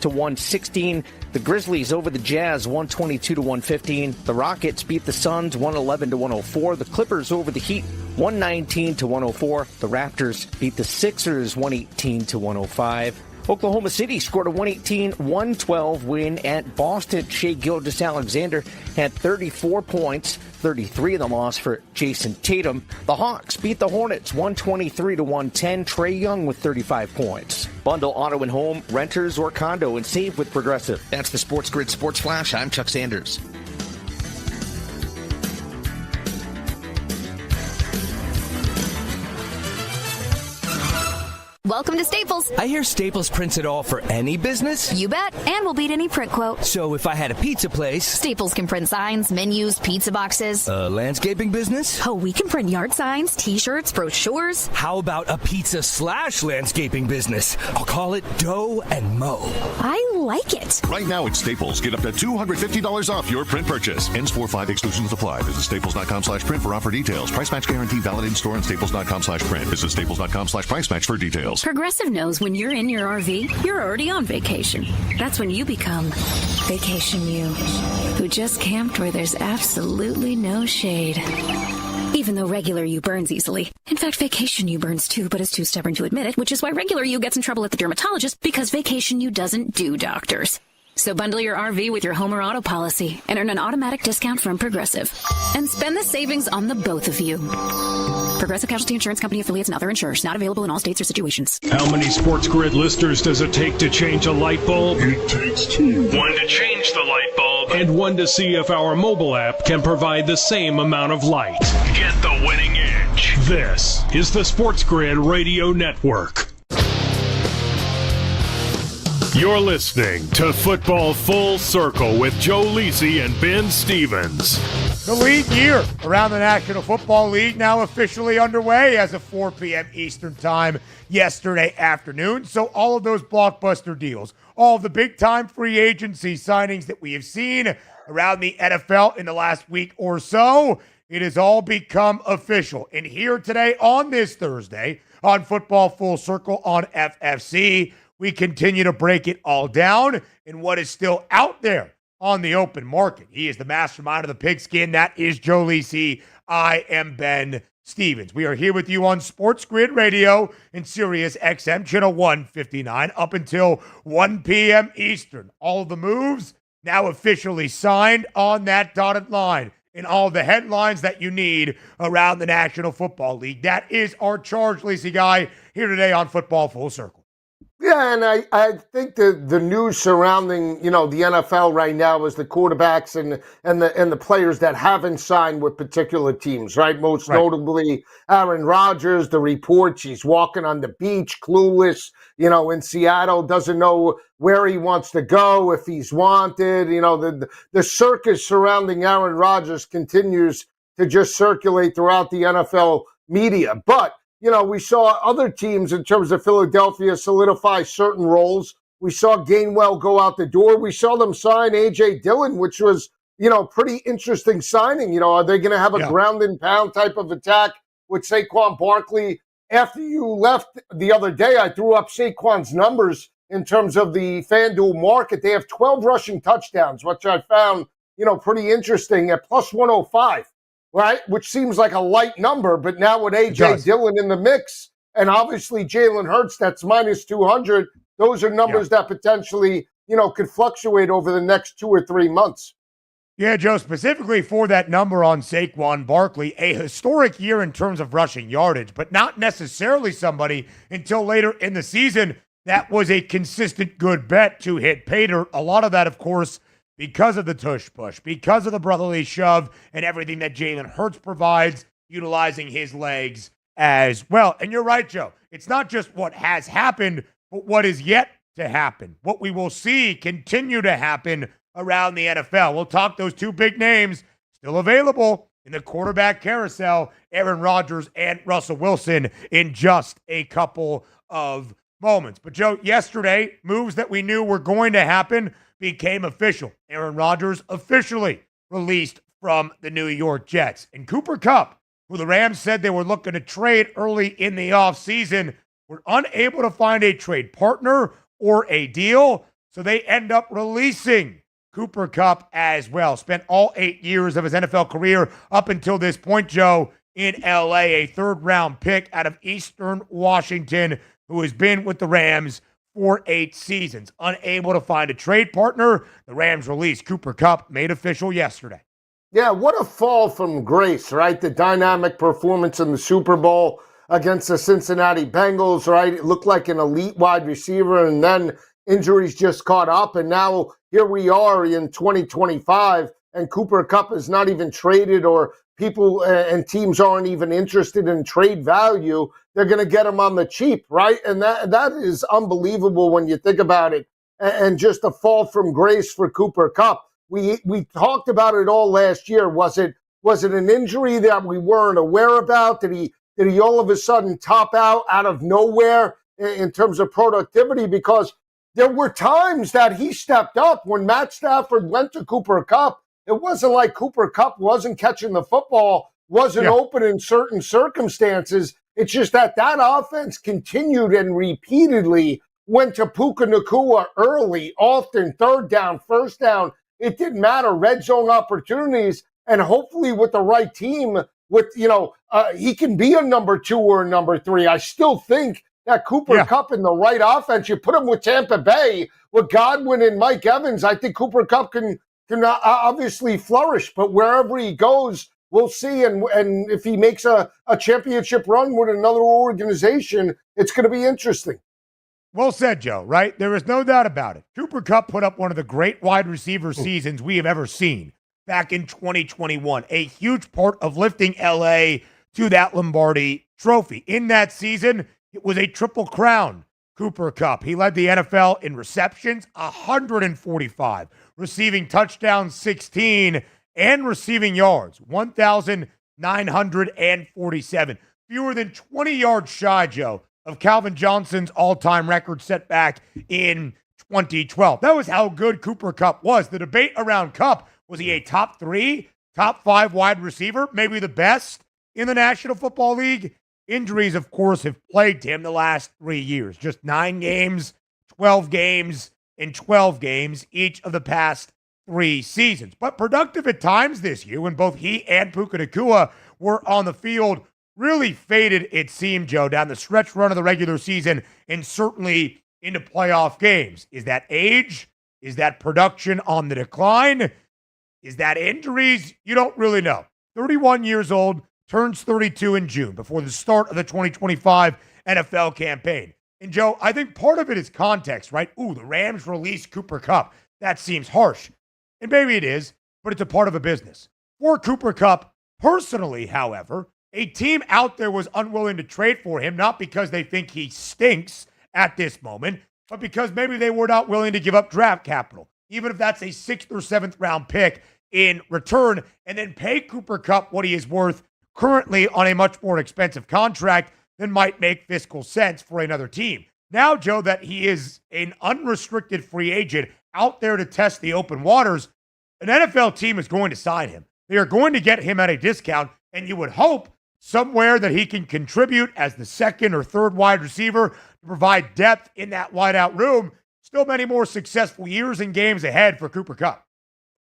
to 116. The Grizzlies over the Jazz 122 to 115. The Rockets beat the Suns 111 to 104. The Clippers over the Heat 119 to 104. The Raptors beat the Sixers 118 to 105. Oklahoma City scored a 118-112 win at Boston. Shai Gilgeous-Alexander had 34 points, 33 of them lost for Jason Tatum. The Hawks beat the Hornets 123 to 110. Trae Young with 35 points. Bundle auto and home, renters or condo, and save with Progressive. That's the Sports Grid Sports Flash. I'm Chuck Sanders. Welcome to Staples. I hear Staples prints it all for any business. You bet, and we'll beat any print quote. So if I had a pizza place... Staples can print signs, menus, pizza boxes. A landscaping business? Oh, we can print yard signs, t-shirts, brochures. How about a pizza/landscaping business? I'll call it Dough and Mo. I like it. Right now at Staples, get up to $250 off your print purchase. Ends 4/5, exclusions apply. Visit staples.com/print for offer details. Price match guarantee valid in store and staples.com/print. Visit staples.com/price match for details. Progressive knows when you're in your RV, you're already on vacation. That's when you become Vacation You, who just camped where there's absolutely no shade. Even though regular you burns easily. In fact, Vacation You burns too, but is too stubborn to admit it, which is why regular you gets in trouble at the dermatologist, because Vacation You doesn't do doctors. So bundle your RV with your home or auto policy and earn an automatic discount from Progressive. And spend the savings on the both of you. Progressive Casualty Insurance Company affiliates and other insurers. Not available in all states or situations. How many SportsGrid listeners does it take to change a light bulb? It takes two. One to change the light bulb and one to see if our mobile app can provide the same amount of light. Get the winning edge. This is the SportsGrid Radio Network. You're listening to Football Full Circle with Joe Lisi and Ben Stevens. The league year around the National Football League now officially underway as of 4 p.m. Eastern Time yesterday afternoon. So all of those blockbuster deals, all of the big-time free agency signings that we have seen around the NFL in the last week or so, it has all become official. And here today on this Thursday on Football Full Circle on FFC, we continue to break it all down in what is still out there on the open market. He is the mastermind of the pigskin. That is Joe Lisi. I am Ben Stevens. We are here with you on SportsGrid Radio and Sirius XM Channel 159 up until 1 p.m. Eastern. All of the moves now officially signed on that dotted line and all the headlines that you need around the National Football League. That is our charge, Lisi Guy, here today on Football Full Circle. Yeah, and I think the news surrounding, the NFL right now is the quarterbacks and the players that haven't signed with particular teams, right? Most notably Aaron Rodgers, the reports he's walking on the beach, clueless, in Seattle, doesn't know where he wants to go, if he's wanted. The circus surrounding Aaron Rodgers continues to just circulate throughout the NFL media. But we saw other teams in terms of Philadelphia solidify certain roles. We saw Gainwell go out the door. We saw them sign A.J. Dillon, which was, pretty interesting signing. Are they going to have a ground and pound type of attack with Saquon Barkley? After you left the other day, I threw up Saquon's numbers in terms of the FanDuel market. They have 12 rushing touchdowns, which I found, pretty interesting at plus 105. Right, which seems like a light number, but now with A.J. Dillon in the mix, and obviously Jalen Hurts, that's minus 200, those are numbers that potentially, could fluctuate over the next 2 or 3 months. Yeah, Joe, specifically for that number on Saquon Barkley, a historic year in terms of rushing yardage, but not necessarily somebody until later in the season that was a consistent good bet to hit pay dirt. A lot of that, of course, because of the tush push, because of the brotherly shove and everything that Jalen Hurts provides, utilizing his legs as well. And you're right, Joe. It's not just what has happened, but what is yet to happen. What we will see continue to happen around the NFL. We'll talk those two big names still available in the quarterback carousel, Aaron Rodgers and Russell Wilson, in just a couple of moments. But, Joe, yesterday, moves that we knew were going to happen became official. Aaron Rodgers officially released from the New York Jets. And Cooper Kupp, who the Rams said they were looking to trade early in the offseason, were unable to find a trade partner or a deal. So they end up releasing Cooper Kupp as well. Spent all 8 years of his NFL career up until this point, Joe, in LA, a third-round pick out of Eastern Washington who has been with the Rams for 8 seasons. Unable to find a trade partner, the Rams released Cooper Kupp, made official yesterday. Yeah, what a fall from grace, right? The dynamic performance in the Super Bowl against the Cincinnati Bengals, right? It looked like an elite wide receiver, and then injuries just caught up, and now here we are in 2025, and Cooper Kupp is not even traded, or people and teams aren't even interested in trade value. They're going to get him on the cheap, right? And that is unbelievable when you think about it, and just a fall from grace for Cooper Kupp. We talked about it all last year. Was it an injury that we weren't aware about? Did he all of a sudden top out of nowhere in terms of productivity? Because there were times that he stepped up when Matt Stafford went to Cooper Kupp. It wasn't like Cooper Kupp wasn't catching the football, wasn't open in certain circumstances. It's just that offense continued and repeatedly went to Puka Nacua early, often third down, first down. It didn't matter, red zone opportunities, and hopefully with the right team, he can be a number 2 or a number 3. I still think that Cooper Kupp in the right offense, you put him with Tampa Bay, with Godwin and Mike Evans, I think Cooper Kupp can obviously flourish. But wherever he goes, we'll see. And if he makes a championship run with another organization, it's going to be interesting. Well said, Joe, right? There is no doubt about it. Cooper Kupp put up one of the great wide receiver seasons we have ever seen back in 2021. A huge part of lifting LA to that Lombardi trophy. In that season, it was a triple crown, Cooper Kupp. He led the NFL in receptions, 145, receiving touchdowns, 16, and receiving yards, 1,947. Fewer than 20 yards shy, Joe, of Calvin Johnson's all-time record set back in 2012. That was how good Cooper Kupp was. The debate around Kupp, was he a top 3, top 5 wide receiver, maybe the best in the National Football League? Injuries, of course, have plagued him the last 3 years. Just 9 games, 12 games, and 12 games each of the past 3 seasons. But productive at times this year when both he and Puka Nacua were on the field. Really faded, it seemed, Joe, down the stretch run of the regular season and certainly into playoff games. Is that age? Is that production on the decline? Is that injuries? You don't really know. 31 years old, turns 32 in June before the start of the 2025 NFL campaign. And, Joe, I think part of it is context, right? Ooh, the Rams released Cooper Kupp. That seems harsh. And maybe it is, but it's a part of a business. For Cooper Kupp, personally, however, a team out there was unwilling to trade for him, not because they think he stinks at this moment, but because maybe they were not willing to give up draft capital, even if that's a 6th or 7th round pick in return, and then pay Cooper Kupp what he is worth currently on a much more expensive contract than might make fiscal sense for another team. Now, Joe, that he is an unrestricted free agent out there to test the open waters, an NFL team is going to sign him. They are going to get him at a discount, and you would hope somewhere that he can contribute as the 2nd or 3rd wide receiver to provide depth in that wideout room. Still many more successful years and games ahead for Cooper Kupp.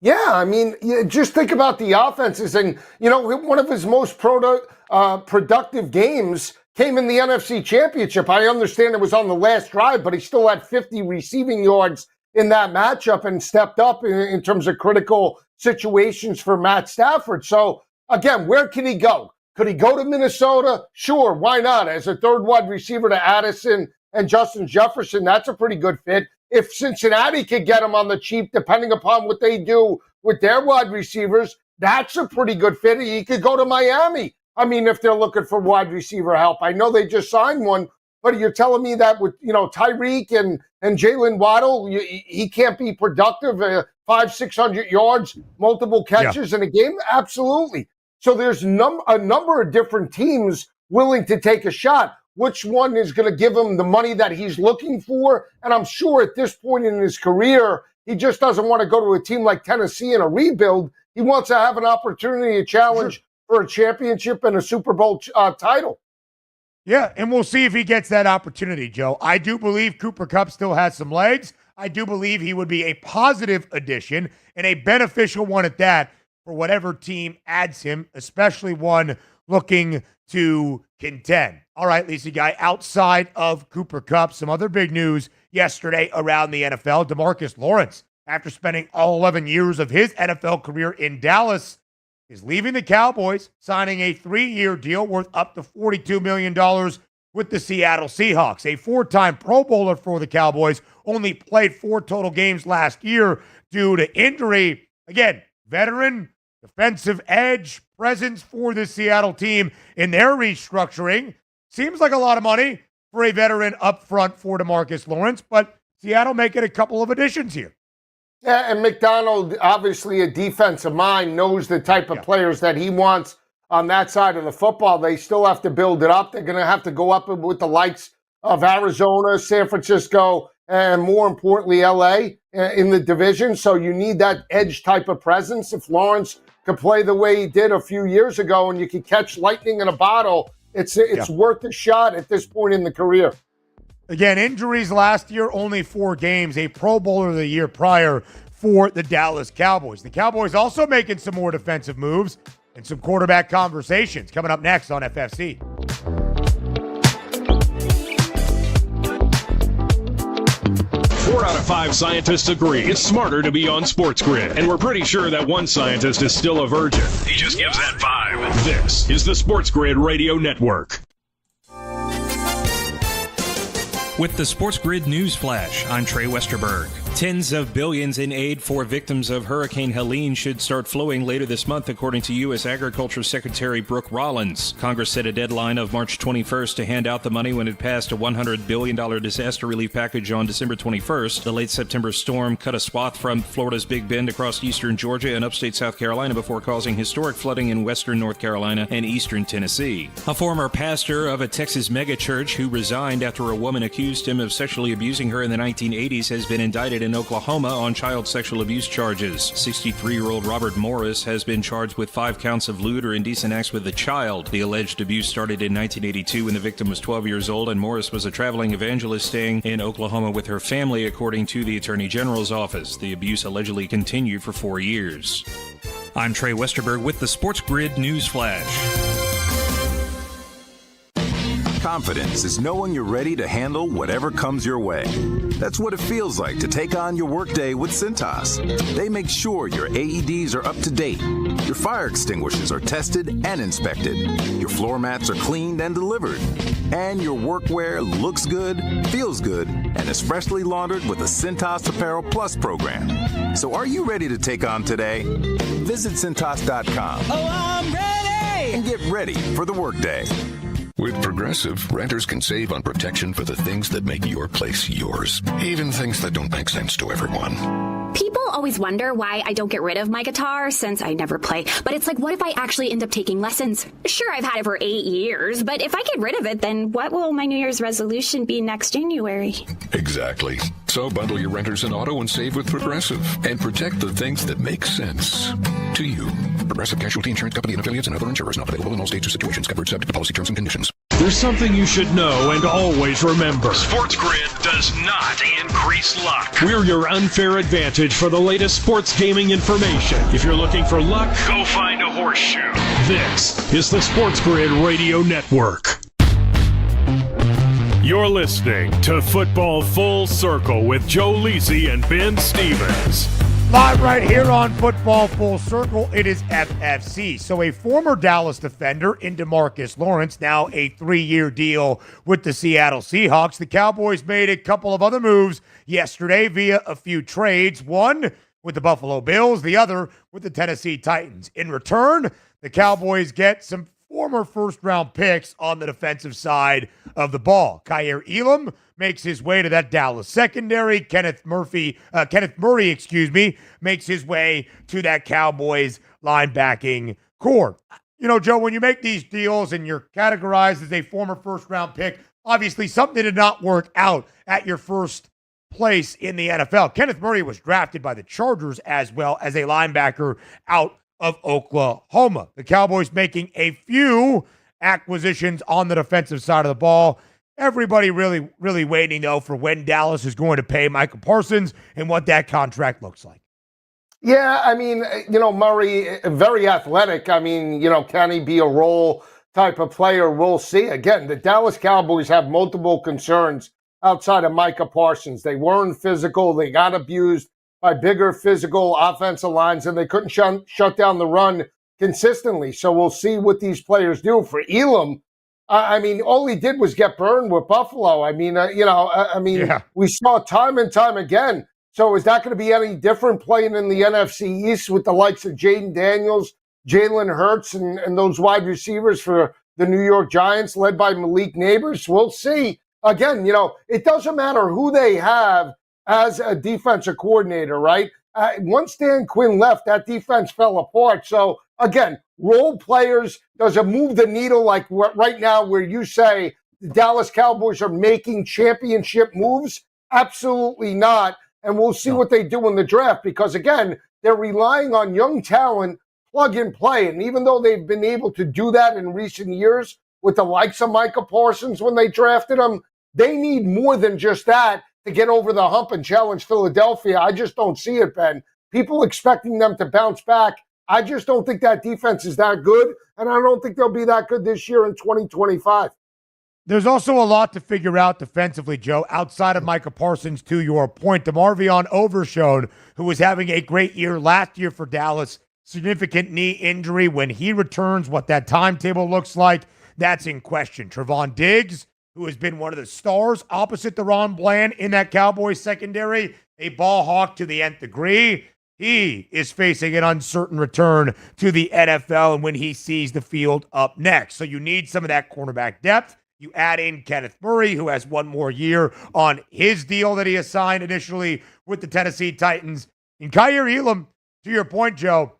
Yeah, I mean, just think about the offenses. And, one of his most productive games came in the NFC Championship. I understand it was on the last drive, but he still had 50 receiving yards in that matchup and stepped up in terms of critical situations for Matt Stafford. So, again, where can he go? Could he go to Minnesota? Sure, why not? As a 3rd wide receiver to Addison and Justin Jefferson, that's a pretty good fit. If Cincinnati could get him on the cheap, depending upon what they do with their wide receivers, that's a pretty good fit. He could go to Miami. I mean, if they're looking for wide receiver help. I know they just signed one, but you're telling me that with, Tyreek and Jalen Waddle, he can't be productive, 500-600 yards, multiple catches in a game? Absolutely. So there's a number of different teams willing to take a shot. Which one is going to give him the money that he's looking for? And I'm sure at this point in his career, he just doesn't want to go to a team like Tennessee in a rebuild. He wants to have an opportunity to challenge for a championship and a Super Bowl title. Yeah, and we'll see if he gets that opportunity, Joe. I do believe Cooper Kupp still has some legs. I do believe he would be a positive addition and a beneficial one at that for whatever team adds him, especially one looking to contend. All right, Lisa Guy, outside of Cooper Kupp, some other big news yesterday around the NFL. DeMarcus Lawrence, after spending all 11 years of his NFL career in Dallas, is leaving the Cowboys, signing a 3-year deal worth up to $42 million with the Seattle Seahawks. A 4-time Pro Bowler for the Cowboys, only played 4 total games last year due to injury. Again, veteran, defensive edge, presence for the Seattle team in their restructuring. Seems like a lot of money for a veteran up front for DeMarcus Lawrence, but Seattle making a couple of additions here. Yeah, and McDonald, obviously a defensive mind, knows the type of players that he wants on that side of the football. They still have to build it up. They're going to have to go up with the likes of Arizona, San Francisco, and more importantly, LA in the division. So you need that edge type of presence. If Lawrence could play the way he did a few years ago and you could catch lightning in a bottle, it's worth a shot at this point in the career. Again, injuries last year, only 4 games, a Pro Bowler the year prior for the Dallas Cowboys. The Cowboys also making some more defensive moves and some quarterback conversations coming up next on FFC. 4 out of 5 scientists agree it's smarter to be on SportsGrid, and we're pretty sure that one scientist is still a virgin. He just gives that vibe. This is the SportsGrid Radio Network. With the SportsGrid News Flash, I'm Trey Westerberg. Tens of billions in aid for victims of Hurricane Helene should start flowing later this month, according to U.S. Agriculture Secretary Brooke Rollins. Congress set a deadline of March 21st to hand out the money when it passed a $100 billion disaster relief package on December 21st. The late September storm cut a swath from Florida's Big Bend across eastern Georgia and upstate South Carolina before causing historic flooding in western North Carolina and eastern Tennessee. A former pastor of a Texas megachurch who resigned after a woman accused him of sexually abusing her in the 1980s has been indicted in Oklahoma on child sexual abuse charges. 63-year-old Robert Morris has been charged with 5 counts of lewd or indecent acts with a child. The alleged abuse started in 1982 when the victim was 12 years old, and Morris was a traveling evangelist staying in Oklahoma with her family, according to the Attorney General's office. The abuse allegedly continued for 4 years. I'm Trey Westerberg with the SportsGrid News Flash. Confidence is knowing you're ready to handle whatever comes your way. That's what it feels like to take on your workday with Cintas. They make sure your AEDs are up to date, your fire extinguishers are tested and inspected, your floor mats are cleaned and delivered, and your workwear looks good, feels good, and is freshly laundered with the Cintas Apparel Plus program. So are you ready to take on today? Visit Cintas.com. Oh, I'm ready! And get ready for the workday. With Progressive, renters can save on protection for the things that make your place yours, even things that don't make sense to everyone. People always wonder why I don't get rid of my guitar since I never play. But it's like, what if I actually end up taking lessons? Sure, I've had it for 8 years, but if I get rid of it, then what will my New Year's resolution be next January? Exactly. So bundle your renters and auto and save with Progressive and protect the things that make sense to you. Progressive Casualty Insurance Company and affiliates and other insurers not available in all states or situations. Covered subject to policy terms and conditions. There's something you should know and always remember. SportsGrid does not increase luck. We're your unfair advantage for the latest sports gaming information. If you're looking for luck, go find a horseshoe. This is the SportsGrid Radio Network. You're listening to Football Full Circle with Joe Lisi and Ben Stevens. Live right here on Football Full Circle, it is FFC. So a former Dallas defender in DeMarcus Lawrence, now a 3-year deal with the Seattle Seahawks. The Cowboys made a couple of other moves yesterday via a few trades, one with the Buffalo Bills, the other with the Tennessee Titans. In return, the Cowboys get some former first-round picks on the defensive side of the ball. Kyer Elam makes his way to that Dallas secondary. Kenneth Murray, makes his way to that Cowboys linebacking core. You know, Joe, when you make these deals and you're categorized as a former first-round pick, obviously something did not work out at your first place in the NFL. Kenneth Murray was drafted by the Chargers as well as a linebacker out of Oklahoma. The Cowboys making a few acquisitions on the defensive side of the ball. Everybody really, really waiting, though, for when Dallas is going to pay Michael Parsons and what that contract looks like. Yeah, I mean, Murray, very athletic. I mean, can he be a role type of player? We'll see. Again, the Dallas Cowboys have multiple concerns outside of Micah Parsons. They weren't physical. They got abused by bigger physical offensive lines, and they couldn't shut down the run consistently. So we'll see what these players do. For Elam, I mean, all he did was get burned with Buffalo. I mean, we saw time and time again. So is that going to be any different playing in the NFC East with the likes of Jaden Daniels, Jalen Hurts, and those wide receivers for the New York Giants led by Malik Neighbors? We'll see. Again, it doesn't matter who they have as a defensive coordinator, right? Once Dan Quinn left, that defense fell apart. So, again, role players, does it move the needle like right now where you say the Dallas Cowboys are making championship moves? Absolutely not. And we'll see what they do in the draft because, again, they're relying on young talent, plug and play. And even though they've been able to do that in recent years with the likes of Micah Parsons when they drafted him, they need more than just that to get over the hump and challenge Philadelphia. I just don't see it, Ben. People expecting them to bounce back. I just don't think that defense is that good, and I don't think they'll be that good this year in 2025. There's also a lot to figure out defensively, Joe, outside of Micah Parsons, to your point. DeMarvion Overshown, who was having a great year last year for Dallas, significant knee injury. When he returns, what that timetable looks like, that's in question. Trevon Diggs, who has been one of the stars opposite DeRon Bland in that Cowboys secondary, a ball hawk to the nth degree. He is facing an uncertain return to the NFL and when he sees the field up next. So you need some of that cornerback depth. You add in Kenneth Murray, who has one more year on his deal that he assigned initially with the Tennessee Titans. And Kaiir Elam, to your point, Joe,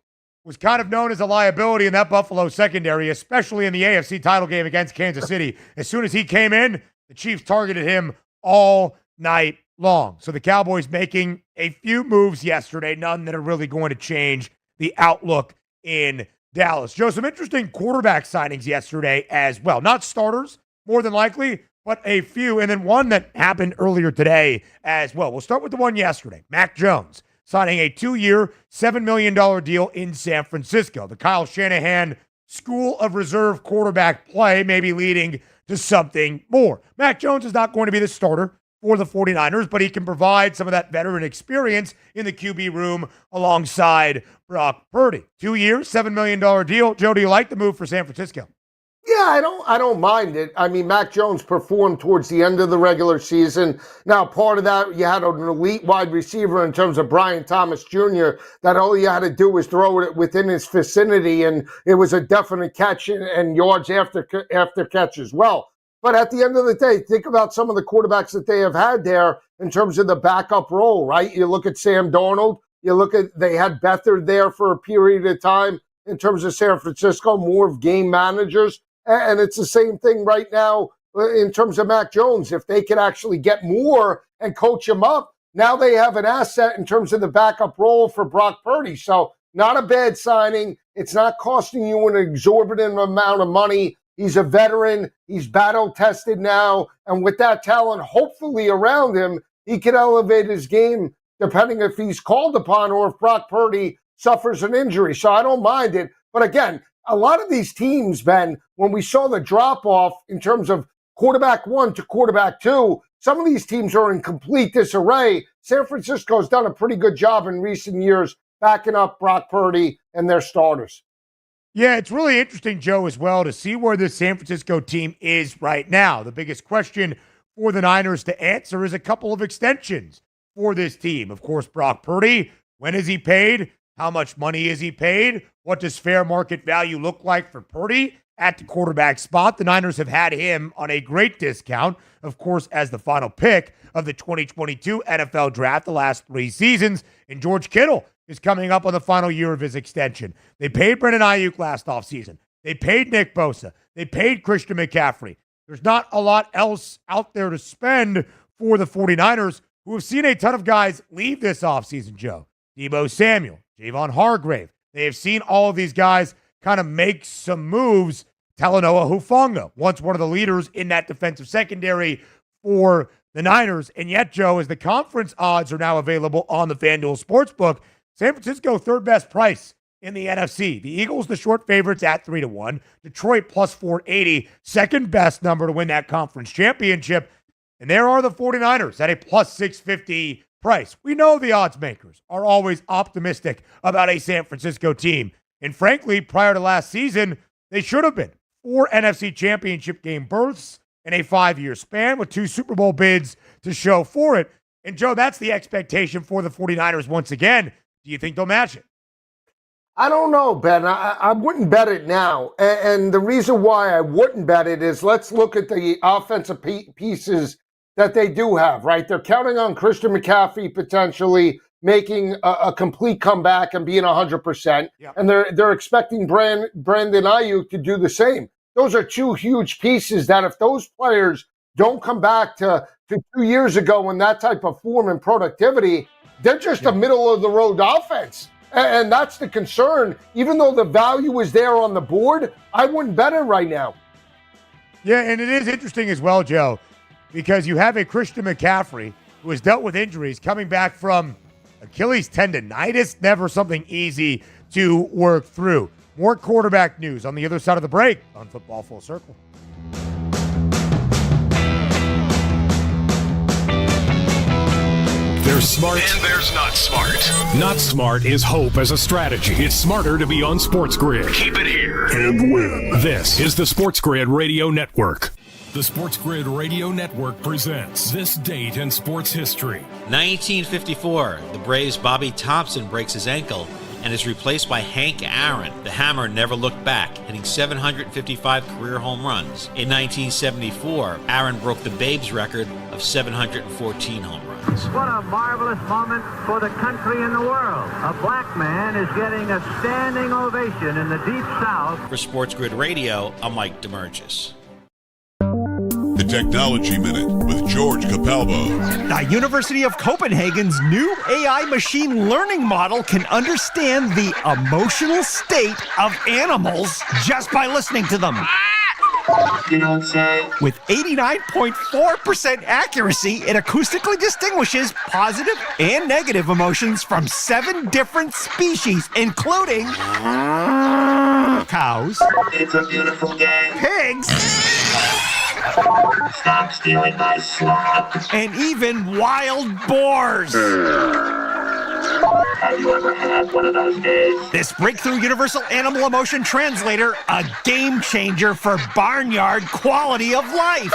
was kind of known as a liability in that Buffalo secondary, especially in the AFC title game against Kansas City. As soon as he came in, the Chiefs targeted him all night long. So the Cowboys making a few moves yesterday, none that are really going to change the outlook in Dallas. Joe, some interesting quarterback signings yesterday as well. Not starters, more than likely, but a few. And then one that happened earlier today as well. We'll start with the one yesterday. Mac Jones signing a 2-year, $7 million deal in San Francisco. The Kyle Shanahan School of Reserve quarterback play may be leading to something more. Mac Jones is not going to be the starter for the 49ers, but he can provide some of that veteran experience in the QB room alongside Brock Purdy. 2 years, $7 million deal. Joe, do you like the move for San Francisco? Yeah, I don't mind it. I mean, Mac Jones performed towards the end of the regular season. Now, part of that, you had an elite wide receiver in terms of Brian Thomas Jr., that all you had to do was throw it within his vicinity, and it was a definite catch and yards after catch as well. But at the end of the day, think about some of the quarterbacks that they have had there in terms of the backup role, right? You look at Sam Darnold. You look at, they had Beathard there for a period of time in terms of San Francisco, more of game managers. And it's the same thing right now in terms of Mac Jones. If they could actually get more and coach him up, now they have an asset in terms of the backup role for Brock Purdy. So not a bad signing. It's not costing you an exorbitant amount of money. He's a veteran. He's battle-tested now. And with that talent, hopefully around him, he can elevate his game depending if he's called upon or if Brock Purdy suffers an injury. So I don't mind it. But again, a lot of these teams, Ben, when we saw the drop-off in terms of quarterback 1 to quarterback 2, some of these teams are in complete disarray. San Francisco's done a pretty good job in recent years backing up Brock Purdy and their starters. Yeah, it's really interesting, Joe, as well, to see where this San Francisco team is right now. The biggest question for the Niners to answer is a couple of extensions for this team. Of course, Brock Purdy, when is he paid? How much money is he paid? What does fair market value look like for Purdy at the quarterback spot? The Niners have had him on a great discount, of course, as the final pick of the 2022 NFL Draft the last 3 seasons. And George Kittle is coming up on the final year of his extension. They paid Brandon Ayuk last offseason. They paid Nick Bosa. They paid Christian McCaffrey. There's not a lot else out there to spend for the 49ers, who have seen a ton of guys leave this offseason, Joe. Deebo Samuel, Javon Hargrave. They have seen all of these guys kind of make some moves Talanoa Hufanga, once one of the leaders in that defensive secondary for the Niners. And yet, Joe, as the conference odds are now available on the FanDuel Sportsbook, San Francisco, third best price in the NFC. The Eagles, the short favorites at 3-1. Detroit plus 480, second best number to win that conference championship. And there are the 49ers at a plus 650 price. We know the odds makers are always optimistic about a San Francisco team. And frankly, prior to last season, they should have been. 4 NFC championship game berths in a 5-year span with 2 Super Bowl bids to show for it. And Joe, that's the expectation for the 49ers once again. Do you think they'll match it? I don't know, Ben. I wouldn't bet it now. And the reason why I wouldn't bet it is let's look at the offensive pieces that they do have, right? They're counting on Christian McCaffrey potentially making a complete comeback and being 100%. Yep. And they're expecting Brandon Ayuk to do the same. Those are 2 huge pieces that if those players don't come back to 2 years ago in that type of form and productivity, they're just a middle-of-the-road offense. And that's the concern. Even though the value is there on the board, I wouldn't bet it right now. Yeah, and it is interesting as well, Joe, because you have a Christian McCaffrey who has dealt with injuries coming back from Achilles tendonitis, never something easy to work through. More quarterback news on the other side of the break on Football Full Circle. There's smart. And there's not smart. Not smart is hope as a strategy. It's smarter to be on SportsGrid. Keep it here. And win. This is the SportsGrid Radio Network. The SportsGrid Radio Network presents This Date in Sports History. 1954, the Braves' Bobby Thompson breaks his ankle and is replaced by Hank Aaron. The Hammer never looked back, hitting 755 career home runs. In 1974, Aaron broke the Babe's record of 714 home runs. What a marvelous moment for the country and the world. A black man is getting a standing ovation in the Deep South. For SportsGrid Radio, I'm Mike DeMurgis. The Technology Minute with George Capalbo. The University of Copenhagen's new AI machine learning model can understand the emotional state of animals just by listening to them. You don't say. With 89.4% accuracy, it acoustically distinguishes positive and negative emotions from 7 different species, including cows. It's a beautiful day. Pigs. Stop stealing my slop. And even wild boars. Have you ever had one of those days? This breakthrough universal animal emotion translator, a game changer for barnyard quality of life.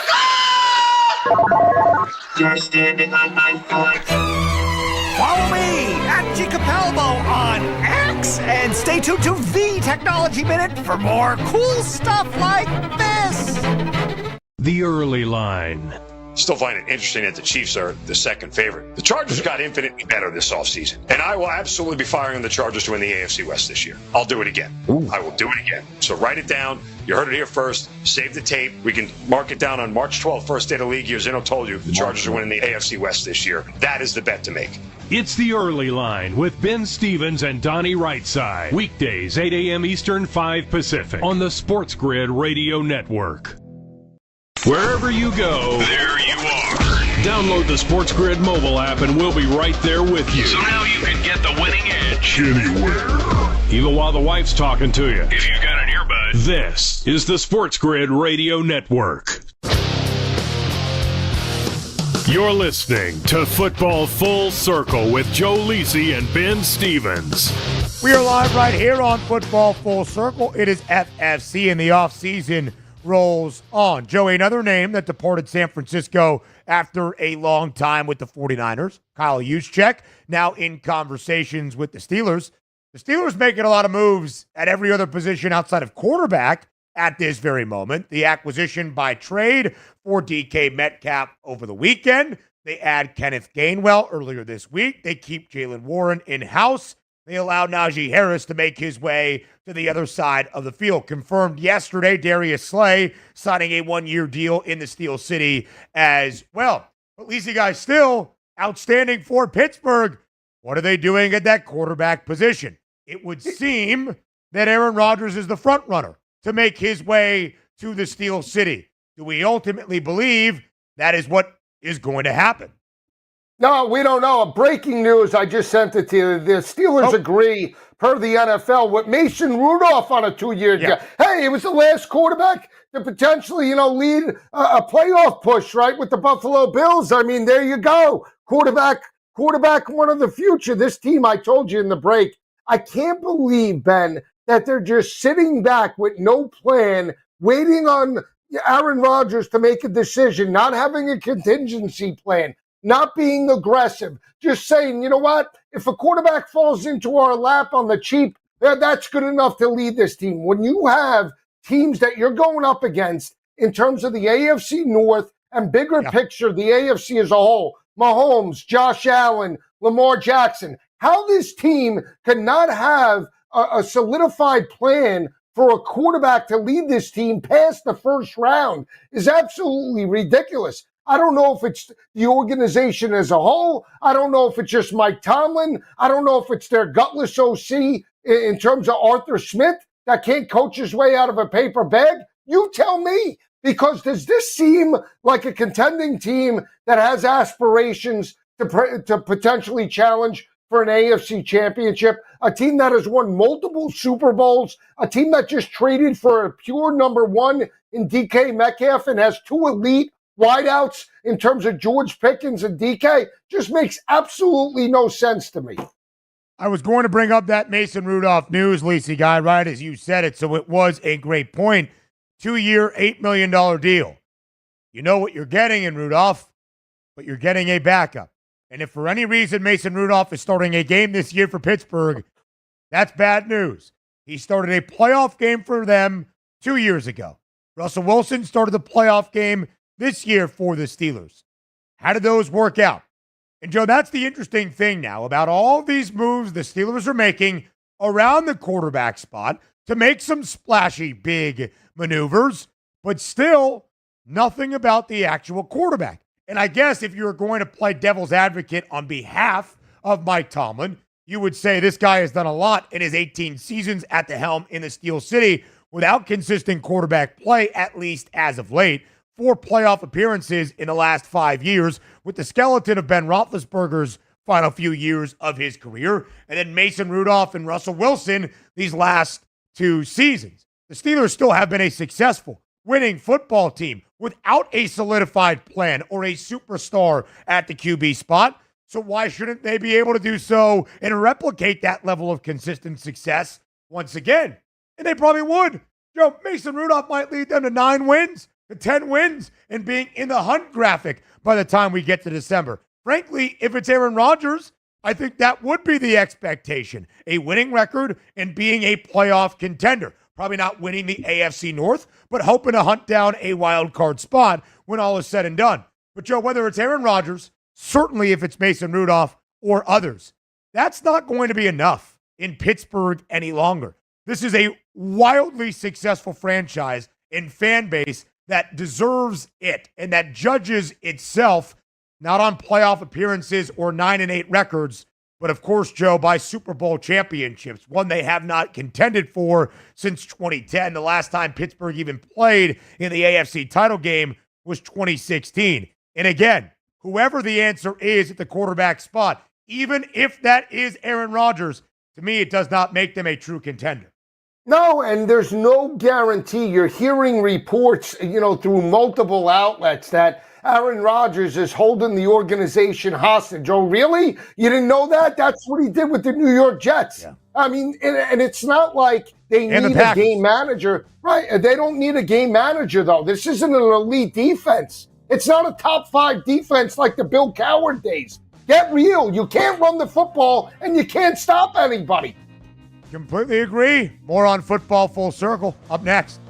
You're standing on my foot. Follow me at G. Capalbo on X and stay tuned to The Technology Minute for more cool stuff like this. The early line. Still find it interesting that the Chiefs are the second favorite. The Chargers got infinitely better this offseason, and I will absolutely be firing on the Chargers to win the AFC West this year. I'll do it again. Ooh. I will do it again. So write it down. You heard it here first. Save the tape. We can mark it down on March 12th, first day of the league year. Zeno told you the Chargers are winning the AFC West this year. That is the bet to make. It's the early line with Ben Stevens and Donnie Rightside. Weekdays, 8 a.m. Eastern, 5 Pacific on the SportsGrid Radio Network. Wherever you go, there you are. Download the SportsGrid mobile app and we'll be right there with you. So now you can get the winning edge anywhere. Even while the wife's talking to you. If you've got an earbud. This is the SportsGrid Radio Network. You're listening to Football Full Circle with Joe Lisi and Ben Stevens. We are live right here on Football Full Circle. It is FFC in the offseason rolls on. Joey, another name that departed San Francisco after a long time with the 49ers, Kyle Juszczyk, now in conversations with the Steelers. The Steelers making a lot of moves at every other position outside of quarterback at this very moment. The acquisition by trade for DK Metcalf over the weekend. They add Kenneth Gainwell earlier this week. They keep Jaylen Warren in-house. They allow Najee Harris to make his way to the other side of the field. Confirmed yesterday, Darius Slay signing a 1-year deal in the Steel City as well. But Lisi, guys, still outstanding for Pittsburgh. What are they doing at that quarterback position? It would seem that Aaron Rodgers is the front runner to make his way to the Steel City. Do we ultimately believe that is what is going to happen? No, we don't know. Breaking news, I just sent it to you. The Steelers agree, per the NFL, with Mason Rudolph on a 2-year deal. Hey, he was the last quarterback to potentially, lead a playoff push, right, with the Buffalo Bills. I mean, there you go. Quarterback one of the future. This team, I told you in the break, I can't believe, Ben, that they're just sitting back with no plan, waiting on Aaron Rodgers to make a decision, not having a contingency plan, not being aggressive, just saying, you know what, if a quarterback falls into our lap on the cheap, that's good enough to lead this team. When you have teams that you're going up against in terms of the AFC North and bigger picture, the AFC as a whole, Mahomes, Josh Allen, Lamar Jackson, how this team cannot have a solidified plan for a quarterback to lead this team past the first round is absolutely ridiculous. I don't know if it's the organization as a whole. I don't know if it's just Mike Tomlin. I don't know if it's their gutless OC in terms of Arthur Smith that can't coach his way out of a paper bag. You tell me, because does this seem like a contending team that has aspirations to potentially challenge for an AFC championship, a team that has won multiple Super Bowls, a team that just traded for a pure number one in DK Metcalf and has two elite wideouts in terms of George Pickens and DK? Just makes absolutely no sense to me. I was going to bring up that Mason Rudolph news, Lacey guy, right as you said it, so it was a great point. 2-year, $8 million deal. You know what you're getting in Rudolph, but you're getting a backup. And if for any reason Mason Rudolph is starting a game this year for Pittsburgh, that's bad news. He started a playoff game for them 2 years ago. Russell Wilson started the playoff game this year for the Steelers. How did those work out? And Joe, that's the interesting thing now about all these moves the Steelers are making around the quarterback spot to make some splashy big maneuvers, but still nothing about the actual quarterback. And I guess if you're going to play devil's advocate on behalf of Mike Tomlin, you would say this guy has done a lot in his 18 seasons at the helm in the Steel City without consistent quarterback play, at least as of late. 4 playoff appearances in the last 5 years with the skeleton of Ben Roethlisberger's final few years of his career, and then Mason Rudolph and Russell Wilson these last 2 seasons. The Steelers still have been a successful, winning football team without a solidified plan or a superstar at the QB spot. So why shouldn't they be able to do so and replicate that level of consistent success once again? And they probably would. Joe, Mason Rudolph might lead them to 9 wins, to 10 wins, and being in the hunt graphic by the time we get to December. Frankly, if it's Aaron Rodgers, I think that would be the expectation. A winning record and being a playoff contender. Probably not winning the AFC North, but hoping to hunt down a wild card spot when all is said and done. But Joe, whether it's Aaron Rodgers, certainly if it's Mason Rudolph or others, that's not going to be enough in Pittsburgh any longer. This is a wildly successful franchise and fan base that deserves it and that judges itself not on playoff appearances or 9-8 records, but of course, Joe, by Super Bowl championships, one they have not contended for since 2010. The last time Pittsburgh even played in the AFC title game was 2016. And again, whoever the answer is at the quarterback spot, even if that is Aaron Rodgers, to me, it does not make them a true contender. No, and there's no guarantee. You're hearing reports, through multiple outlets that Aaron Rodgers is holding the organization hostage. Oh, really? You didn't know that? That's what he did with the New York Jets. Yeah. I mean, and it's not like they need a game manager. Right. They don't need a game manager, though. This isn't an elite defense. It's not a top 5 defense like the Bill Cowher days. Get real. You can't run the football, and you can't stop anybody. Completely agree. More on Football Full Circle up next.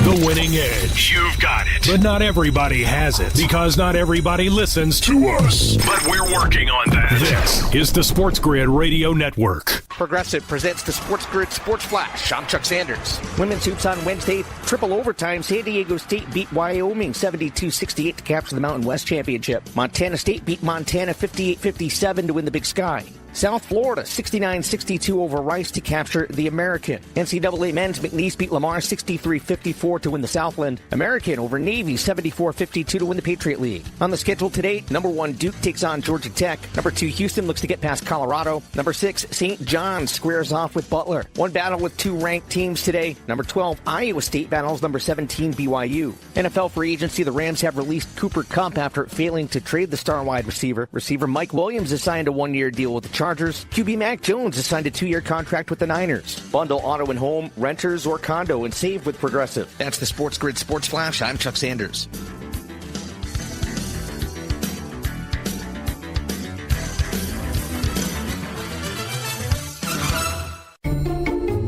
The winning winning edge. You've got it. But not everybody has it, because not everybody listens to us. But we're working on that. This is the Sports Grid Radio Network. Progressive presents the Sports Grid Sports Flash. I'm Chuck Sanders. Women's hoops on Wednesday. Triple overtime. San Diego State beat Wyoming 72-68 to capture the Mountain West Championship. Montana State beat Montana 58-57 to win the Big Sky. South Florida 69-62 over Rice to capture the American. NCAA men's McNeese beat Lamar 63-54 to win the Southland. American over Navy 74-52 to win the Patriot League. On the schedule today, number 1 Duke takes on Georgia Tech. Number 2 Houston looks to get past Colorado. Number 6 St. John's squares off with Butler. One battle with 2 ranked teams today. Number 12 Iowa State battles number 17 BYU. NFL free agency, the Rams have released Cooper Kupp after failing to trade the star wide receiver. Receiver Mike Williams has signed a 1-year deal with the Chargers. QB Mac Jones has signed a 2-year contract with the Niners. Bundle auto and home, renters, or condo and save with Progressive. That's the Sports Grid Sports Flash. I'm Chuck Sanders.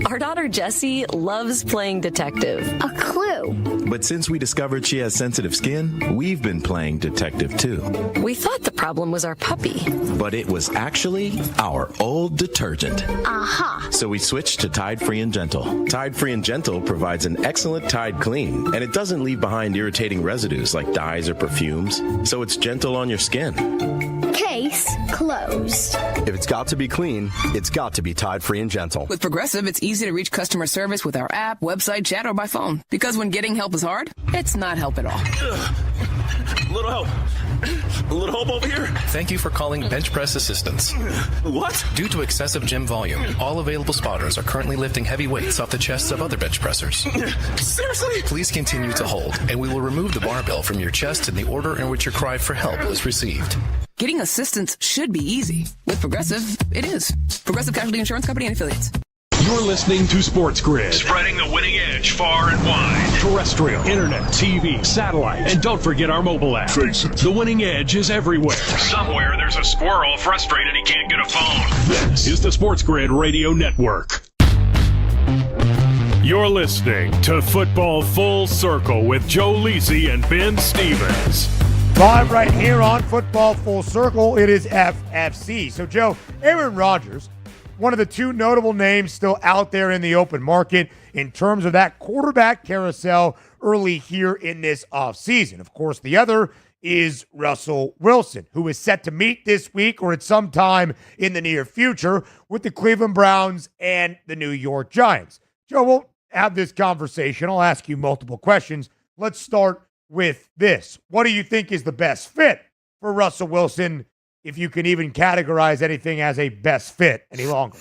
Our daughter Jessie loves playing detective. A clue. But since we discovered she has sensitive skin, we've been playing detective too. We thought the problem was our puppy. But it was actually our old detergent. Aha. So we switched to Tide Free and Gentle. Tide Free and Gentle provides an excellent Tide clean, and it doesn't leave behind irritating residues like dyes or perfumes, so it's gentle on your skin. Case closed. If it's got to be clean, it's got to be Tide Free and Gentle. With Progressive, it's easy to reach customer service with our app, website, chat, or by phone. Because when getting help is hard, it's not help at all. Little help. A little help over here. Thank you for calling Bench Press Assistance. What? Due to excessive gym volume, all available spotters are currently lifting heavy weights off the chests of other bench pressers. Seriously? Please continue to hold, and we will remove the barbell from your chest in the order in which your cry for help was received. Getting assistance should be easy. With Progressive, it is. Progressive Casualty Insurance Company and Affiliates. You're listening to Sports Grid. Spreading the winning edge far and wide. Terrestrial, internet, TV, satellite, and don't forget our mobile app. Face it, the winning edge is everywhere. Somewhere there's a squirrel frustrated he can't get a phone. This is the Sports Grid Radio Network. You're listening to Football Full Circle with Joe Lisi and Ben Stevens. Live right here on Football Full Circle, it is FFC. So, Joe, Aaron Rodgers, one of the 2 notable names still out there in the open market in terms of that quarterback carousel early here in this offseason. Of course, the other is Russell Wilson, who is set to meet this week or at some time in the near future with the Cleveland Browns and the New York Giants. Joe, we'll have this conversation. I'll ask you multiple questions. Let's start with this. What do you think is the best fit for Russell Wilson, if you can even categorize anything as a best fit any longer?